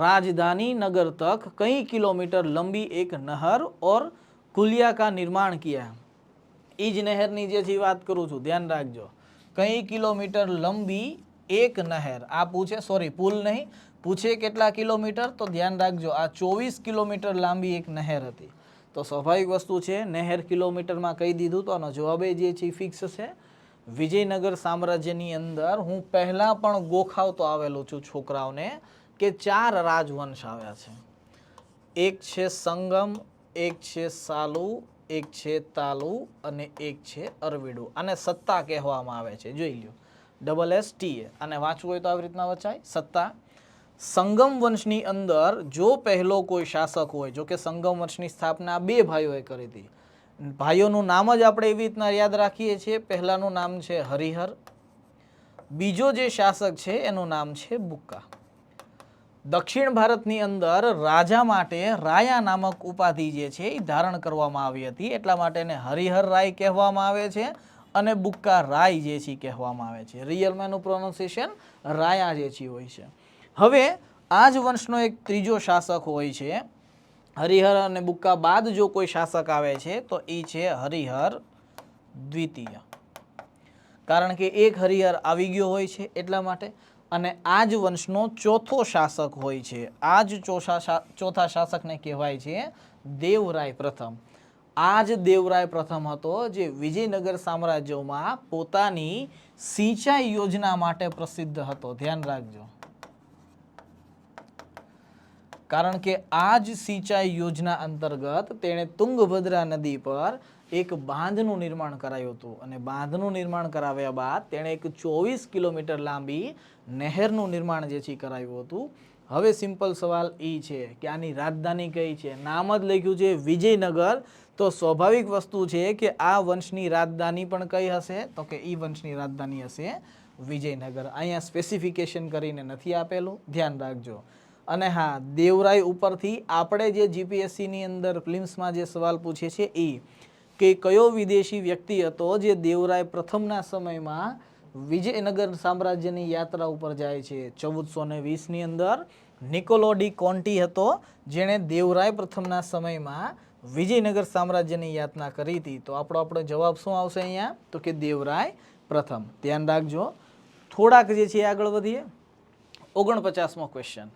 राजधानी नगर तक कई किलोमीटर लंबी एक नहर और कुलिया का निर्माण किया. એ જ નહેરની જે વાત કરું છું, ધ્યાન રાખજો. કઈ કિલોમીટર લંબી એક નહેર. આ પૂછે, પુલ નહીં, પૂછે કેટલા કિલોમીટર, તો ધ્યાન રાખજો આ 24 કિલોમીટર લાંબી એક નહેર હતી. તો સ્વાભાવિક વસ્તુ છે, નહેર કિલોમીટરમાં કહી દીધું તો આનો જવાબ જે છે ફિક્સ છે. વિજયનગર સામ્રાજ્યની અંદર હું પહેલા પણ ગોખાવતો આવેલો છું છોકરાઓને કે 4 રાજવંશ આવ્યા છે. એક છે સંગમ, એક છે સાલુ, એક છે તાલુ અને એક છે અરવિડુ. આને સત્તા કહેવામાં આવે છે. જોઈ લ્યો, SSTA. અને વાંચવું હોય તો આવી રીતના વચાય, સત્તા. સંગમ વંશની અંદર જો પહેલો કોઈ શાસક હોય, જો કે સંગમ વંશની સ્થાપના 2 ભાઈઓએ કરી હતી. ભાઈઓનું નામ જ આપણે એવી રીતના યાદ રાખીએ છીએ. પહેલાનું નામ છે હરિહર, બીજો જે શાસક છે એનું નામ છે બુક્કા. દક્ષિણ ભારતની અંદર રાજા માટે રાયા નામક ઉપાધિ જે છે એ ધારણ કરવામાં આવી હતી, એટલા માટે એને હરિહર રાય કહેવામાં આવે છે અને બુક્કા રાય જે છે કહેવામાં આવે છે. રિયલમાં એનું પ્રોનાઉન્સિએશન રાયા જે છે હોય છે. હવે આ જ વંશનો એક ત્રીજો શાસક હોય છે. હરિહર અને બુક્કા બાદ જો કોઈ શાસક આવે છે તો એ છે હરિહર દ્વિતીય, કારણ કે એક હરિહર આવી ગયો હોય છે એટલા માટે. અને આ જ વંશનો ચોથો શાસક હોય છે. આ જ ચોથા શાસકને કહેવાય છે દેવરાય પ્રથમ. આ જ દેવરાય પ્રથમ હતો જે વિજયનગર સામ્રાજ્યમાં પોતાની સિંચાઈ યોજના માટે પ્રસિદ્ધ હતો. ધ્યાન રાખજો, કારણ કે આ જ સિંચાઈ યોજના અંતર્ગત તેણે તુંગભદ્રા નદી પર એક બાંધનું નિર્માણ કરાયું હતું અને બાંધનું નિર્માણ કરાવ્યા બાદ તેણે એક 24 કિલોમીટર લાંબી નહેરનું નિર્માણ જે છે કરાવ્યું હતું. હવે સિમ્પલ સવાલ એ છે કે આની રાજધાની કઈ છે? નામ જ લખ્યું છે વિજયનગર, તો સ્વાભાવિક વસ્તુ છે કે આ વંશની રાજધાની પણ કઈ હશે? તો કે ઈ વંશની રાજધાની હશે વિજયનગર. અહીંયા સ્પેસિફિકેશન કરીને નથી આપેલું, ધ્યાન રાખજો. અને હા, દેવરાય ઉપરથી આપણે જે જીપીએસસીની અંદર ફિલ્મ્સમાં જે સવાલ પૂછે છે એ કે કયો વિદેશી વ્યક્તિ હતો જે દેવરાય પ્રથમના સમયમાં વિજયનગર સામ્રાજ્યની યાત્રા ઉપર જાય છે? 1420ની અંદર નિકોલો ડી કોન્ટી હતો જેણે દેવરાય પ્રથમના સમયમાં વિજયનગર સામ્રાજ્યની યાત્રા કરી હતી. તો આપણો જવાબ શું આવશે અહીંયા? તો કે દેવરાય પ્રથમ. ધ્યાન રાખજો. થોડાક જે છે આગળ વધીએ. 49મો क्वेश्चन,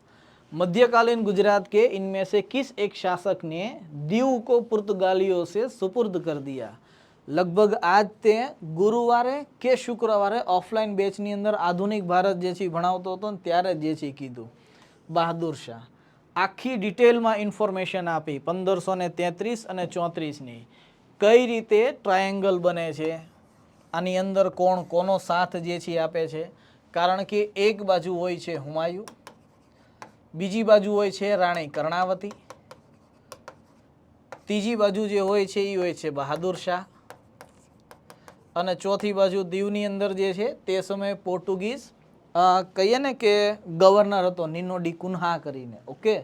मध्यकालीन गुजरात के इनमें से किस एक शासक ने दीव को पुर्तगालियों से सुपुर्द कर दिया? लगभग आज ते गुरुवारे के शुक्रवारे ऑफलाइन बेचनी अंदर आधुनिक भारत जे छी भणावतो हतो ने त्यारे जे छी कीधुं बहादुर शाह. आखी डिटेल में इन्फॉर्मेशन आपी 1533 અને 34 ની. કઈ રીતે ટ્રાયેંગલ બને છે, આની અંદર કોણ કોનો સાથ જે છે આપે છે? કારણ કે એક બાજુ હોય છે હુમાયુ, બીજી બાજુ હોય છે રાણી કર્ણાવતી, ત્રીજી બાજુ જે હોય છે એ હોય છે બહાદુર શાહ, અને ચોથી બાજુ દીવની અંદર જે છે તે સમયે પોર્ટુગીઝ કહીએ ને કે ગવર્નર હતો નીનો ડી કુન્હા કરીને. ઓકે,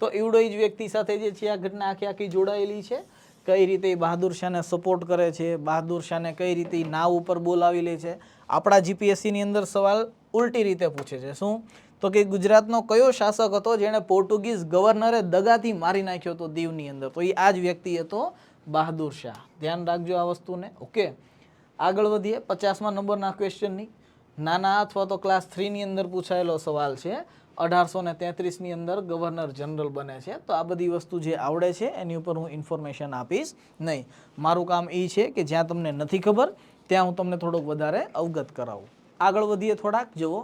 તો એવડો જ વ્યક્તિ સાથે જે છે આ ઘટના આખી જોડાયેલી છે. કઈ રીતે બહાદુર શાહને સપોર્ટ કરે છે, બહાદુર શાહને કઈ રીતે નાવ ઉપર બોલાવી લે છે. આપણા જીપીએસસીની અંદર સવાલ ઉલટી રીતે પૂછે છે. શું? તો કે ગુજરાતનો કયો શાસક હતો જેણે પોર્ટુગીઝ ગવર્નરે દગાથી મારી નાખ્યો હતો દીવની અંદર? તો એ આ જ વ્યક્તિ હતો બહાદુર શાહ. ધ્યાન રાખજો આ વસ્તુને. ઓકે, આગળ વધીએ 50મા નંબરના ક્વેશ્ચનની. નાના અથવા તો ક્લાસ 3ની અંદર પૂછાયેલો સવાલ છે. 1833ની અંદર ગવર્નર જનરલ બને છે. તો આ બધી વસ્તુ જે આવડે છે એની ઉપર હું ઇન્ફોર્મેશન આપીશ નહીં. મારું કામ એ છે કે જ્યાં તમને નથી ખબર ત્યાં હું તમને થોડોક વધારે અવગત કરાવું. આગળ વધીએ થોડાક. જુઓ,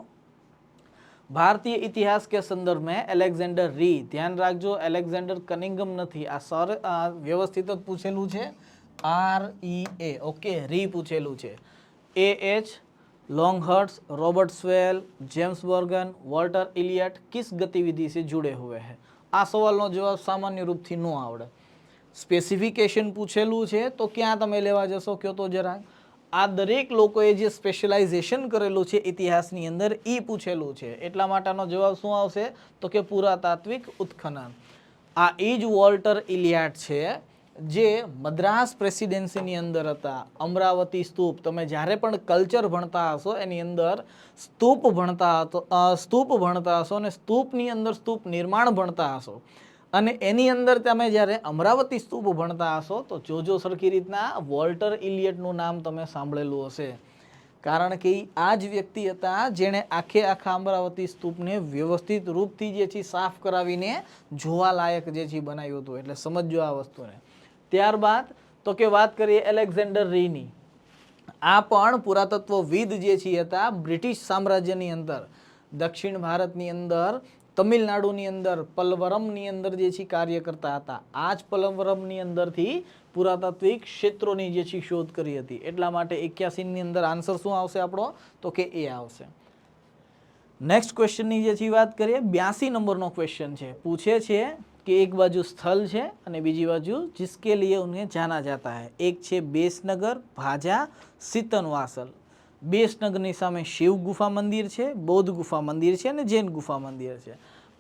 भारतीय इतिहास के संदर्भ में अलेक्जेंडर री, ध्यान રાખજો अलेक्जेंडर कनिंगम નથી, આ વ્યવસ્થિત જ પૂછેલું છે. REA. ઓકે, રી પૂછેલું છે. AH लॉन्गहर्ट्स, Robert swell, James बर्गन, Walter Elliot किस गतिविधि से जुड़े हुए हैं? આ સવાલનો જવાબ સામાન્ય રૂપથી ન આવડે. સ્પેસિફિકેશન પૂછેલું છે તો ક્યાં તમે લેવા જશો કયો તો જરાક? આ દરેક લોકોએ જે સ્પેશિયલાઇઝેશન કરેલું છે ઇતિહાસની અંદર એ પૂછેલું છે. એટલા માટેનો જવાબ શું આવશે? તો કે પુરાતાત્વિક ઉત્ખનન. આ એ જ વોલ્ટર ઇલિયટ છે જે મદ્રાસ પ્રેસિડેન્સીની અંદર હતા. અમરાવતી સ્તૂપ, તમે જ્યારે પણ કલ્ચર ભણતા હશો એની અંદર સ્તૂપ ભણતા હશો અને સ્તૂપની અંદર સ્તૂપ નિર્માણ ભણતા હશો અને એની અંદર તમે જ્યારે અમરાવતી સ્તૂપ ભણતા હશો તો જોજો સરખી રીતના વોલ્ટર ઇલિયટનું નામ તમે સાંભળેલું હશે. કારણ કે આ જ વ્યક્તિ હતા જેણે આખા અમરાવતી સ્તૂપને વ્યવસ્થિત રૂપથી જે છે સાફ કરાવીને જોવાલાયક જે છે બનાવ્યું હતું. એટલે સમજો આ વસ્તુને. ત્યારબાદ તો કે વાત કરીએ એલેક્ઝેન્ડર રીની. આ પણ પુરાતત્વવિદ જે છે હતા બ્રિટિશ સામ્રાજ્યની અંદર દક્ષિણ ભારતની અંદર તમિલનાડુની અંદર પલવરમની અંદર જે છે કાર્ય કરતા હતા. આ જ પલવરમની અંદરથી પુરાતાત્વિક ક્ષેત્રોની જે છે શોધ કરી હતી. એટલા માટે 81ની અંદર આન્સર શું આવશે આપણો? તો કે એ આવશે. નેક્સ્ટ ક્વેશ્ચનની જે છે વાત કરીએ. 82 નંબરનો ક્વેશ્ચન છે. પૂછે છે કે એક બાજુ સ્થળ છે અને બીજી બાજુ जिसके लिए उन्हें जाना जाता है. એક છે બેસનગર, ભાજા, સીતનવાસલ. બેસનગરની સામે શિવ ગુફા મંદિર છે, બૌદ્ધ ગુફા મંદિર છે અને જૈન ગુફા મંદિર છે.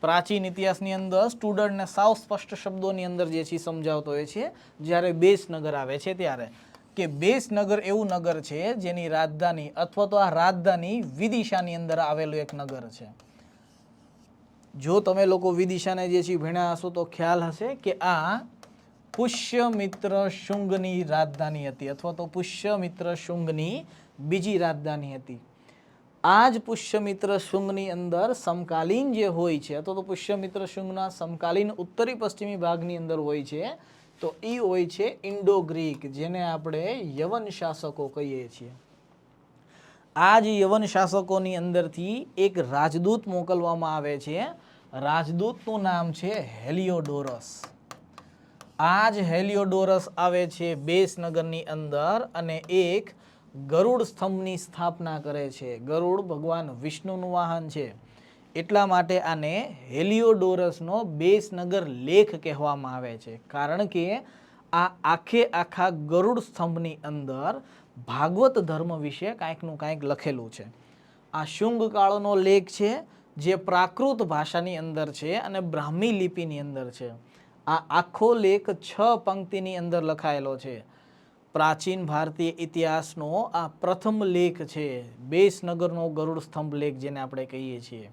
પ્રાચીન ઇતિહાસની અંદર સ્ટુડન્ટને સાવ સ્પષ્ટ શબ્દોની અંદર જે છે સમજાવતો હોય છે જ્યારે બેસનગર આવે છે ત્યારે, કે બેસનગર એવું નગર છે જેની રાજધાની અથવા તો આ રાજધાની વિદિશાની અંદર આવેલું એક નગર છે. જો તમે લોકો વિદિશાને જે છે ભણ્યા હશો તો ખ્યાલ હશે કે આ પુષ્યમિત્ર શુંગની રાજધાની હતી અથવા તો પુષ્યમિત્ર શુંગની બીજી રાજધાની હતી. આ જ પુષ્યમિત્ર શુંગની અંદર સમકાલીન જે હોય છે અથવા તો પુષ્યમિત્ર શુંગના સમકાલીન ઉત્તરી પશ્ચિમી ભાગની અંદર હોય છે તો એ હોય છે ઇન્ડો ગ્રીક, જેને આપણે યવન શાસકો કહીએ છીએ. આ જ યવન શાસકોની અંદરથી એક રાજદૂત મોકલવામાં આવે છે. રાજદૂતનું નામ છે હેલિયોડોરસ. આ જ હેલિયોડોરસ આવે છે બેસનગરની અંદર અને એક ગરુડ સ્તંભની સ્થાપના કરે છે. ગરુડ ભગવાન વિષ્ણુનું વાહન છે, એટલા માટે આને હેલિયોડોરસનો બેસનગર લેખ કહેવામાં આવે છે. કારણ કે આ આખે આખા ગરુડ સ્તંભની અંદર ભાગવત ધર્મ વિશે કાંઈકનું કાંઈક લખેલું છે. આ શુંગ કાળનો લેખ છે જે પ્રાકૃત ભાષાની અંદર છે અને બ્રાહ્મી લિપિની અંદર છે. આ આખો લેખ 6 પંક્તિની અંદર લખાયેલો છે. પ્રાચીન ભારતીય ઇતિહાસનો આ પ્રથમ લેખ છે, બેસનગરનો ગરુડ સ્તંભ લેખ જેને આપણે કહીએ છીએ.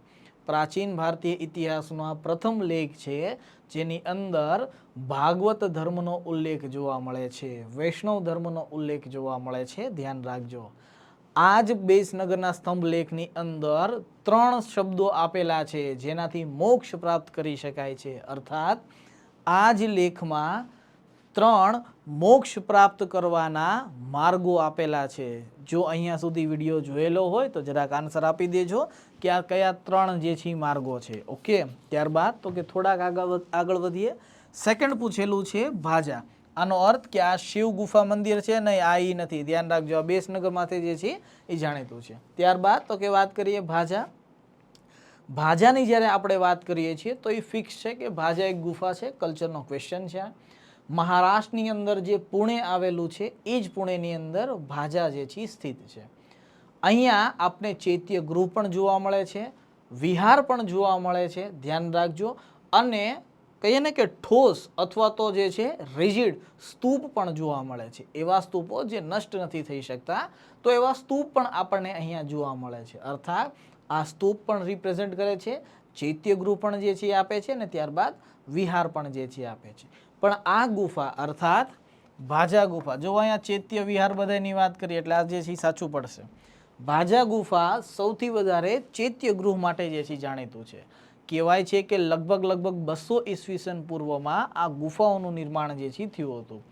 પ્રાચીન ભારતીય ઇતિહાસનો આ પ્રથમ લેખ છે જેની અંદર ભાગવત ધર્મનો ઉલ્લેખ જોવા મળે છે, વૈષ્ણવ ધર્મનો ઉલ્લેખ જોવા મળે છે. ધ્યાન રાખજો. આ જ બેસનગરના સ્તંભ લેખની અંદર 3 શબ્દો આપેલા છે જેનાથી મોક્ષ પ્રાપ્ત કરી શકાય છે. અર્થાત આ જ લેખમાં 3 મોક્ષ પ્રાપ્ત કરવાના માર્ગો આપેલા છે. જો અહીંયા સુધી વિડીયો જોયેલો હોય તો જરાક આન્સર આપી દેજો કે આ કયા 3 જે છે માર્ગો છે. ઓકે, ત્યારબાદ તો કે થોડાક આગળ વધીએ. સેકન્ડ પૂછેલું છે ભાજા. આનો અર્થ કે આ શિવ ગુફા મંદિર છે, નહીં આ ઈ નથી. ધ્યાન રાખજો, આ બેસનગરમાંથી જે છે એ જાણીતું છે. ત્યારબાદ તો કે વાત કરીએ ભાજા. ભાજાની જ્યારે આપણે વાત કરીએ છીએ તો એ ફિક્સ છે કે ભાજા એક ગુફા છે. કલ્ચરનો ક્વેશ્ચન છે. મહારાષ્ટ્રની અંદર જે પુણે આવેલું છે એ જ પુણેની અંદર ભાજા જે છે સ્થિત છે. અહીંયા આપણે ચૈત્ય ગૃહ પણ જોવા મળે છે, વિહાર પણ જોવા મળે છે. ધ્યાન રાખજો. અને કહીએ ને કે ઠોસ અથવા તો જે છે રિજિડ સ્તૂપ પણ જોવા મળે છે. એવા સ્તૂપો જે નષ્ટ નથી થઈ શકતા, તો એવા સ્તૂપ પણ આપણને અહીંયા જોવા મળે છે. અર્થાત આ સ્તૂપ પણ રિપ્રેઝેન્ટ કરે છે, ચૈત્ય ગૃહ પણ જે છે આપે છે, ને ત્યારબાદ વિહાર પણ જે છે આપે છે. પણ આ ગુફા અર્થાત ભાજા ગુફા, જો અહીંયા ચૈત્ય વિહાર બધાની વાત કરીએ એટલે આ જે છે સાચું પડશે. ભાજા ગુફા સૌથી વધારે ચૈત્ય ગૃહ માટે જે છે જાણીતું છે. કહેવાય છે કે લગભગ 200 ઈસવીસન પૂર્વમાં આ ગુફાઓનું નિર્માણ જે છે થયું હતું.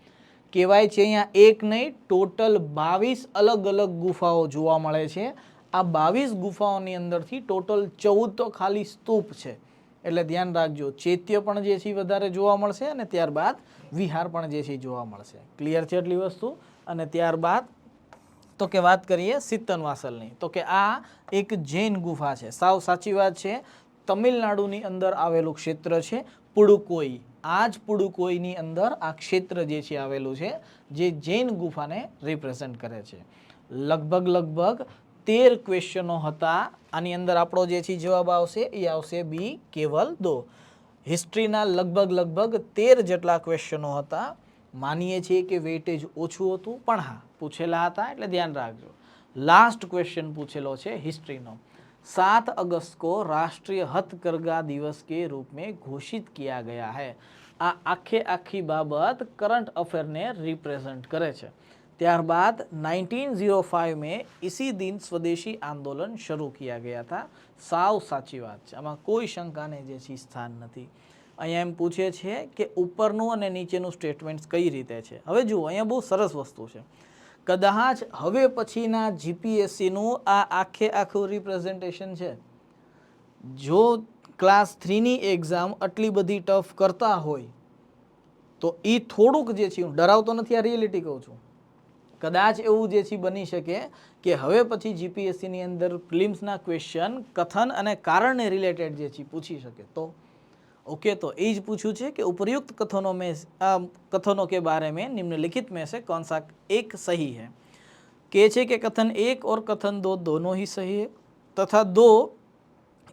કહેવાય છે અહીંયા એક નહીં ટોટલ 22 અલગ અલગ ગુફાઓ જોવા મળે છે. આ 22 ગુફાઓની અંદરથી ટોટલ 14 તો ખાલી સ્તૂપ છે. એટલે ધ્યાન રાખજો, ચૈત્ય પણ જે છે વધારે જોવા મળશે અને ત્યારબાદ વિહાર પણ જે છે જોવા મળશે. ક્લિયર છે એટલી વસ્તુ. અને ત્યારબાદ તો કે વાત કરીએ સિત્તનવાસલની. તો કે આ એક જૈન ગુફા છે. સાવ સાચી વાત છે. તમિલનાડુની અંદર આવેલું ક્ષેત્ર છે પુડુકોઈ. આ જ પુડુકોઈની અંદર આ ક્ષેત્ર જે છે આવેલું છે જે જૈન ગુફાને રિપ્રેઝેન્ટ કરે છે. લગભગ 13 ક્વેશ્ચનો હતા. આની અંદર આપણો જે છે જવાબ આવશે એ આવશે બી કેવલ 2. હિસ્ટ્રીના લગભગ 13 જેટલા ક્વેશ્ચનો હતા. માનીએ છીએ કે વેઇટેજ ઓછું હતું, પણ હા પૂછેલા હતા એટલે ધ્યાન રાખજો. લાસ્ટ ક્વેશ્ચન પૂછેલો છે हिस्ट्रीનો. 7 अगस्त को राष्ट्रीय हथकरघा दिवस के रूप में घोषित किया गया है. આ આખી બાબત કરंट अफेयर ने रिप्रेजेंट करे છે. ત્યારબાદ 1905 में इसी दिन स्वदेशी आंदोलन शुरू किया गया था. સાવ સાચી વાત છે, આમાં કોઈ શંકાને જે છે સ્થાન નથી. અહીંયા એમ પૂછે છે કે ઉપરનું અને નીચેનું સ્ટેટમેન્ટ કઈ રીતે છે. હવે જુઓ, અહીંયા બહુ સરસ વસ્તુ છે. કદાચ હવે પછીના જીપીએસસીનું આ આખું રિપ્રેઝેન્ટેશન છે. જો ક્લાસ 3ની એક્ઝામ આટલી બધી ટફ કરતા હોય તો એ થોડુંક જે છે, હું ડરાવતો નથી, આ રિયાલિટી કહું છું, કદાચ એવું જે છે બની શકે કે હવે પછી જીપીએસસીની અંદર પ્રિલિમ્સના ક્વેશ્ચન કથન અને કારણને રિલેટેડ જે છે પૂછી શકે. તો ओके, तो ये पूछू है कि उपर्युक्त कथनों के बारे में निम्नलिखित में से कौन सा एक सही है. कहे छे कि कथन 1 और कथन 2 दोनों ही सही है तथा 2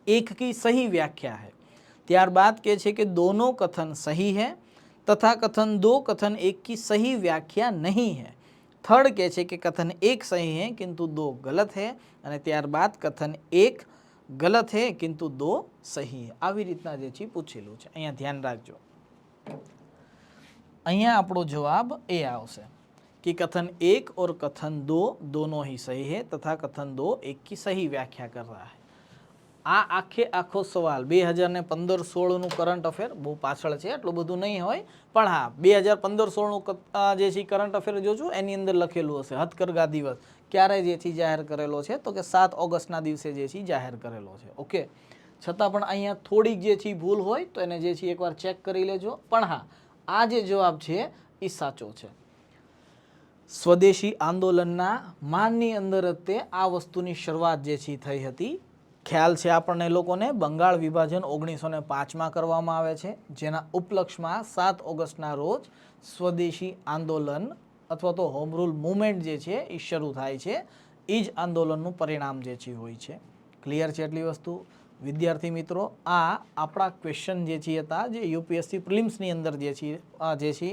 एक की सही व्याख्या है. ત્યારબાદ કહે છે કે दोनों कथन सही है तथा कथन दो कथन एक की सही व्याख्या नहीं है। थर्ड કહે છે કે कथन एक सही है किंतु दो गलत है અને ત્યારબાદ कथन एक गलत है किंतु दो सही है। આવી રીતના જે છે પૂછેલું છે। અહીંયા ધ્યાન રાખજો, અહીંયા આપણો જવાબ એ આવશે कि कथन एक और कथन दो दोनों ही सही है तथा कथन दो एक की सही व्याख्या कर रहा है। આ આખે આખો સવાલ 2015-16 નું કરંટ અફેર બહુ પાછળ છે, એટલું બધું નહીં હોય, પણ હા 2015-16 નું જે છે કરંટ અફેર જોજો, એની અંદર લખેલું હશે હથકરઘા દિવસ ક્યારે જે છે જાહેર કરેલો છે, તો કે 7 ઓગસ્ટના દિવસે જે છે જાહેર કરેલો છે। ઓકે, છતાં પણ અહીંયા થોડીક જે છે ભૂલ હોય તો એને જે છે એકવાર ચેક કરી લેજો, પણ હા આ જે જવાબ છે એ સાચો છે। સ્વદેશી આંદોલનના માનની અંદર જ તે આ વસ્તુની શરૂઆત જે છે થઈ હતી। ખ્યાલ છે આપણને લોકોને બંગાળ વિભાજન 1905માં કરવામાં આવે છે, જેના ઉપલક્ષમાં 7 ઓગસ્ટના રોજ સ્વદેશી આંદોલન અથવા તો હોમ રૂલ મુવમેન્ટ જે છે એ શરૂ થાય છે। એ જ આંદોલનનું પરિણામ જે છે હોય છે। ક્લિયર છે એટલી વસ્તુ? વિદ્યાર્થી મિત્રો, આ આપણા ક્વેશ્ચન જે છે હતા જે યુપીએસસી પ્રિલિમ્સની અંદર જે છે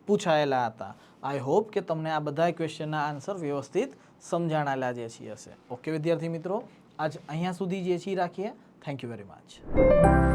પૂછાયેલા હતા। આઈ હોપ કે તમને આ બધા ક્વેશ્ચનના આન્સર વ્યવસ્થિત સમજાણેલા જે છે હશે। ઓકે વિદ્યાર્થી મિત્રો, આજ અહીંયા સુધી જે છે રાખીએ। Thank you very much.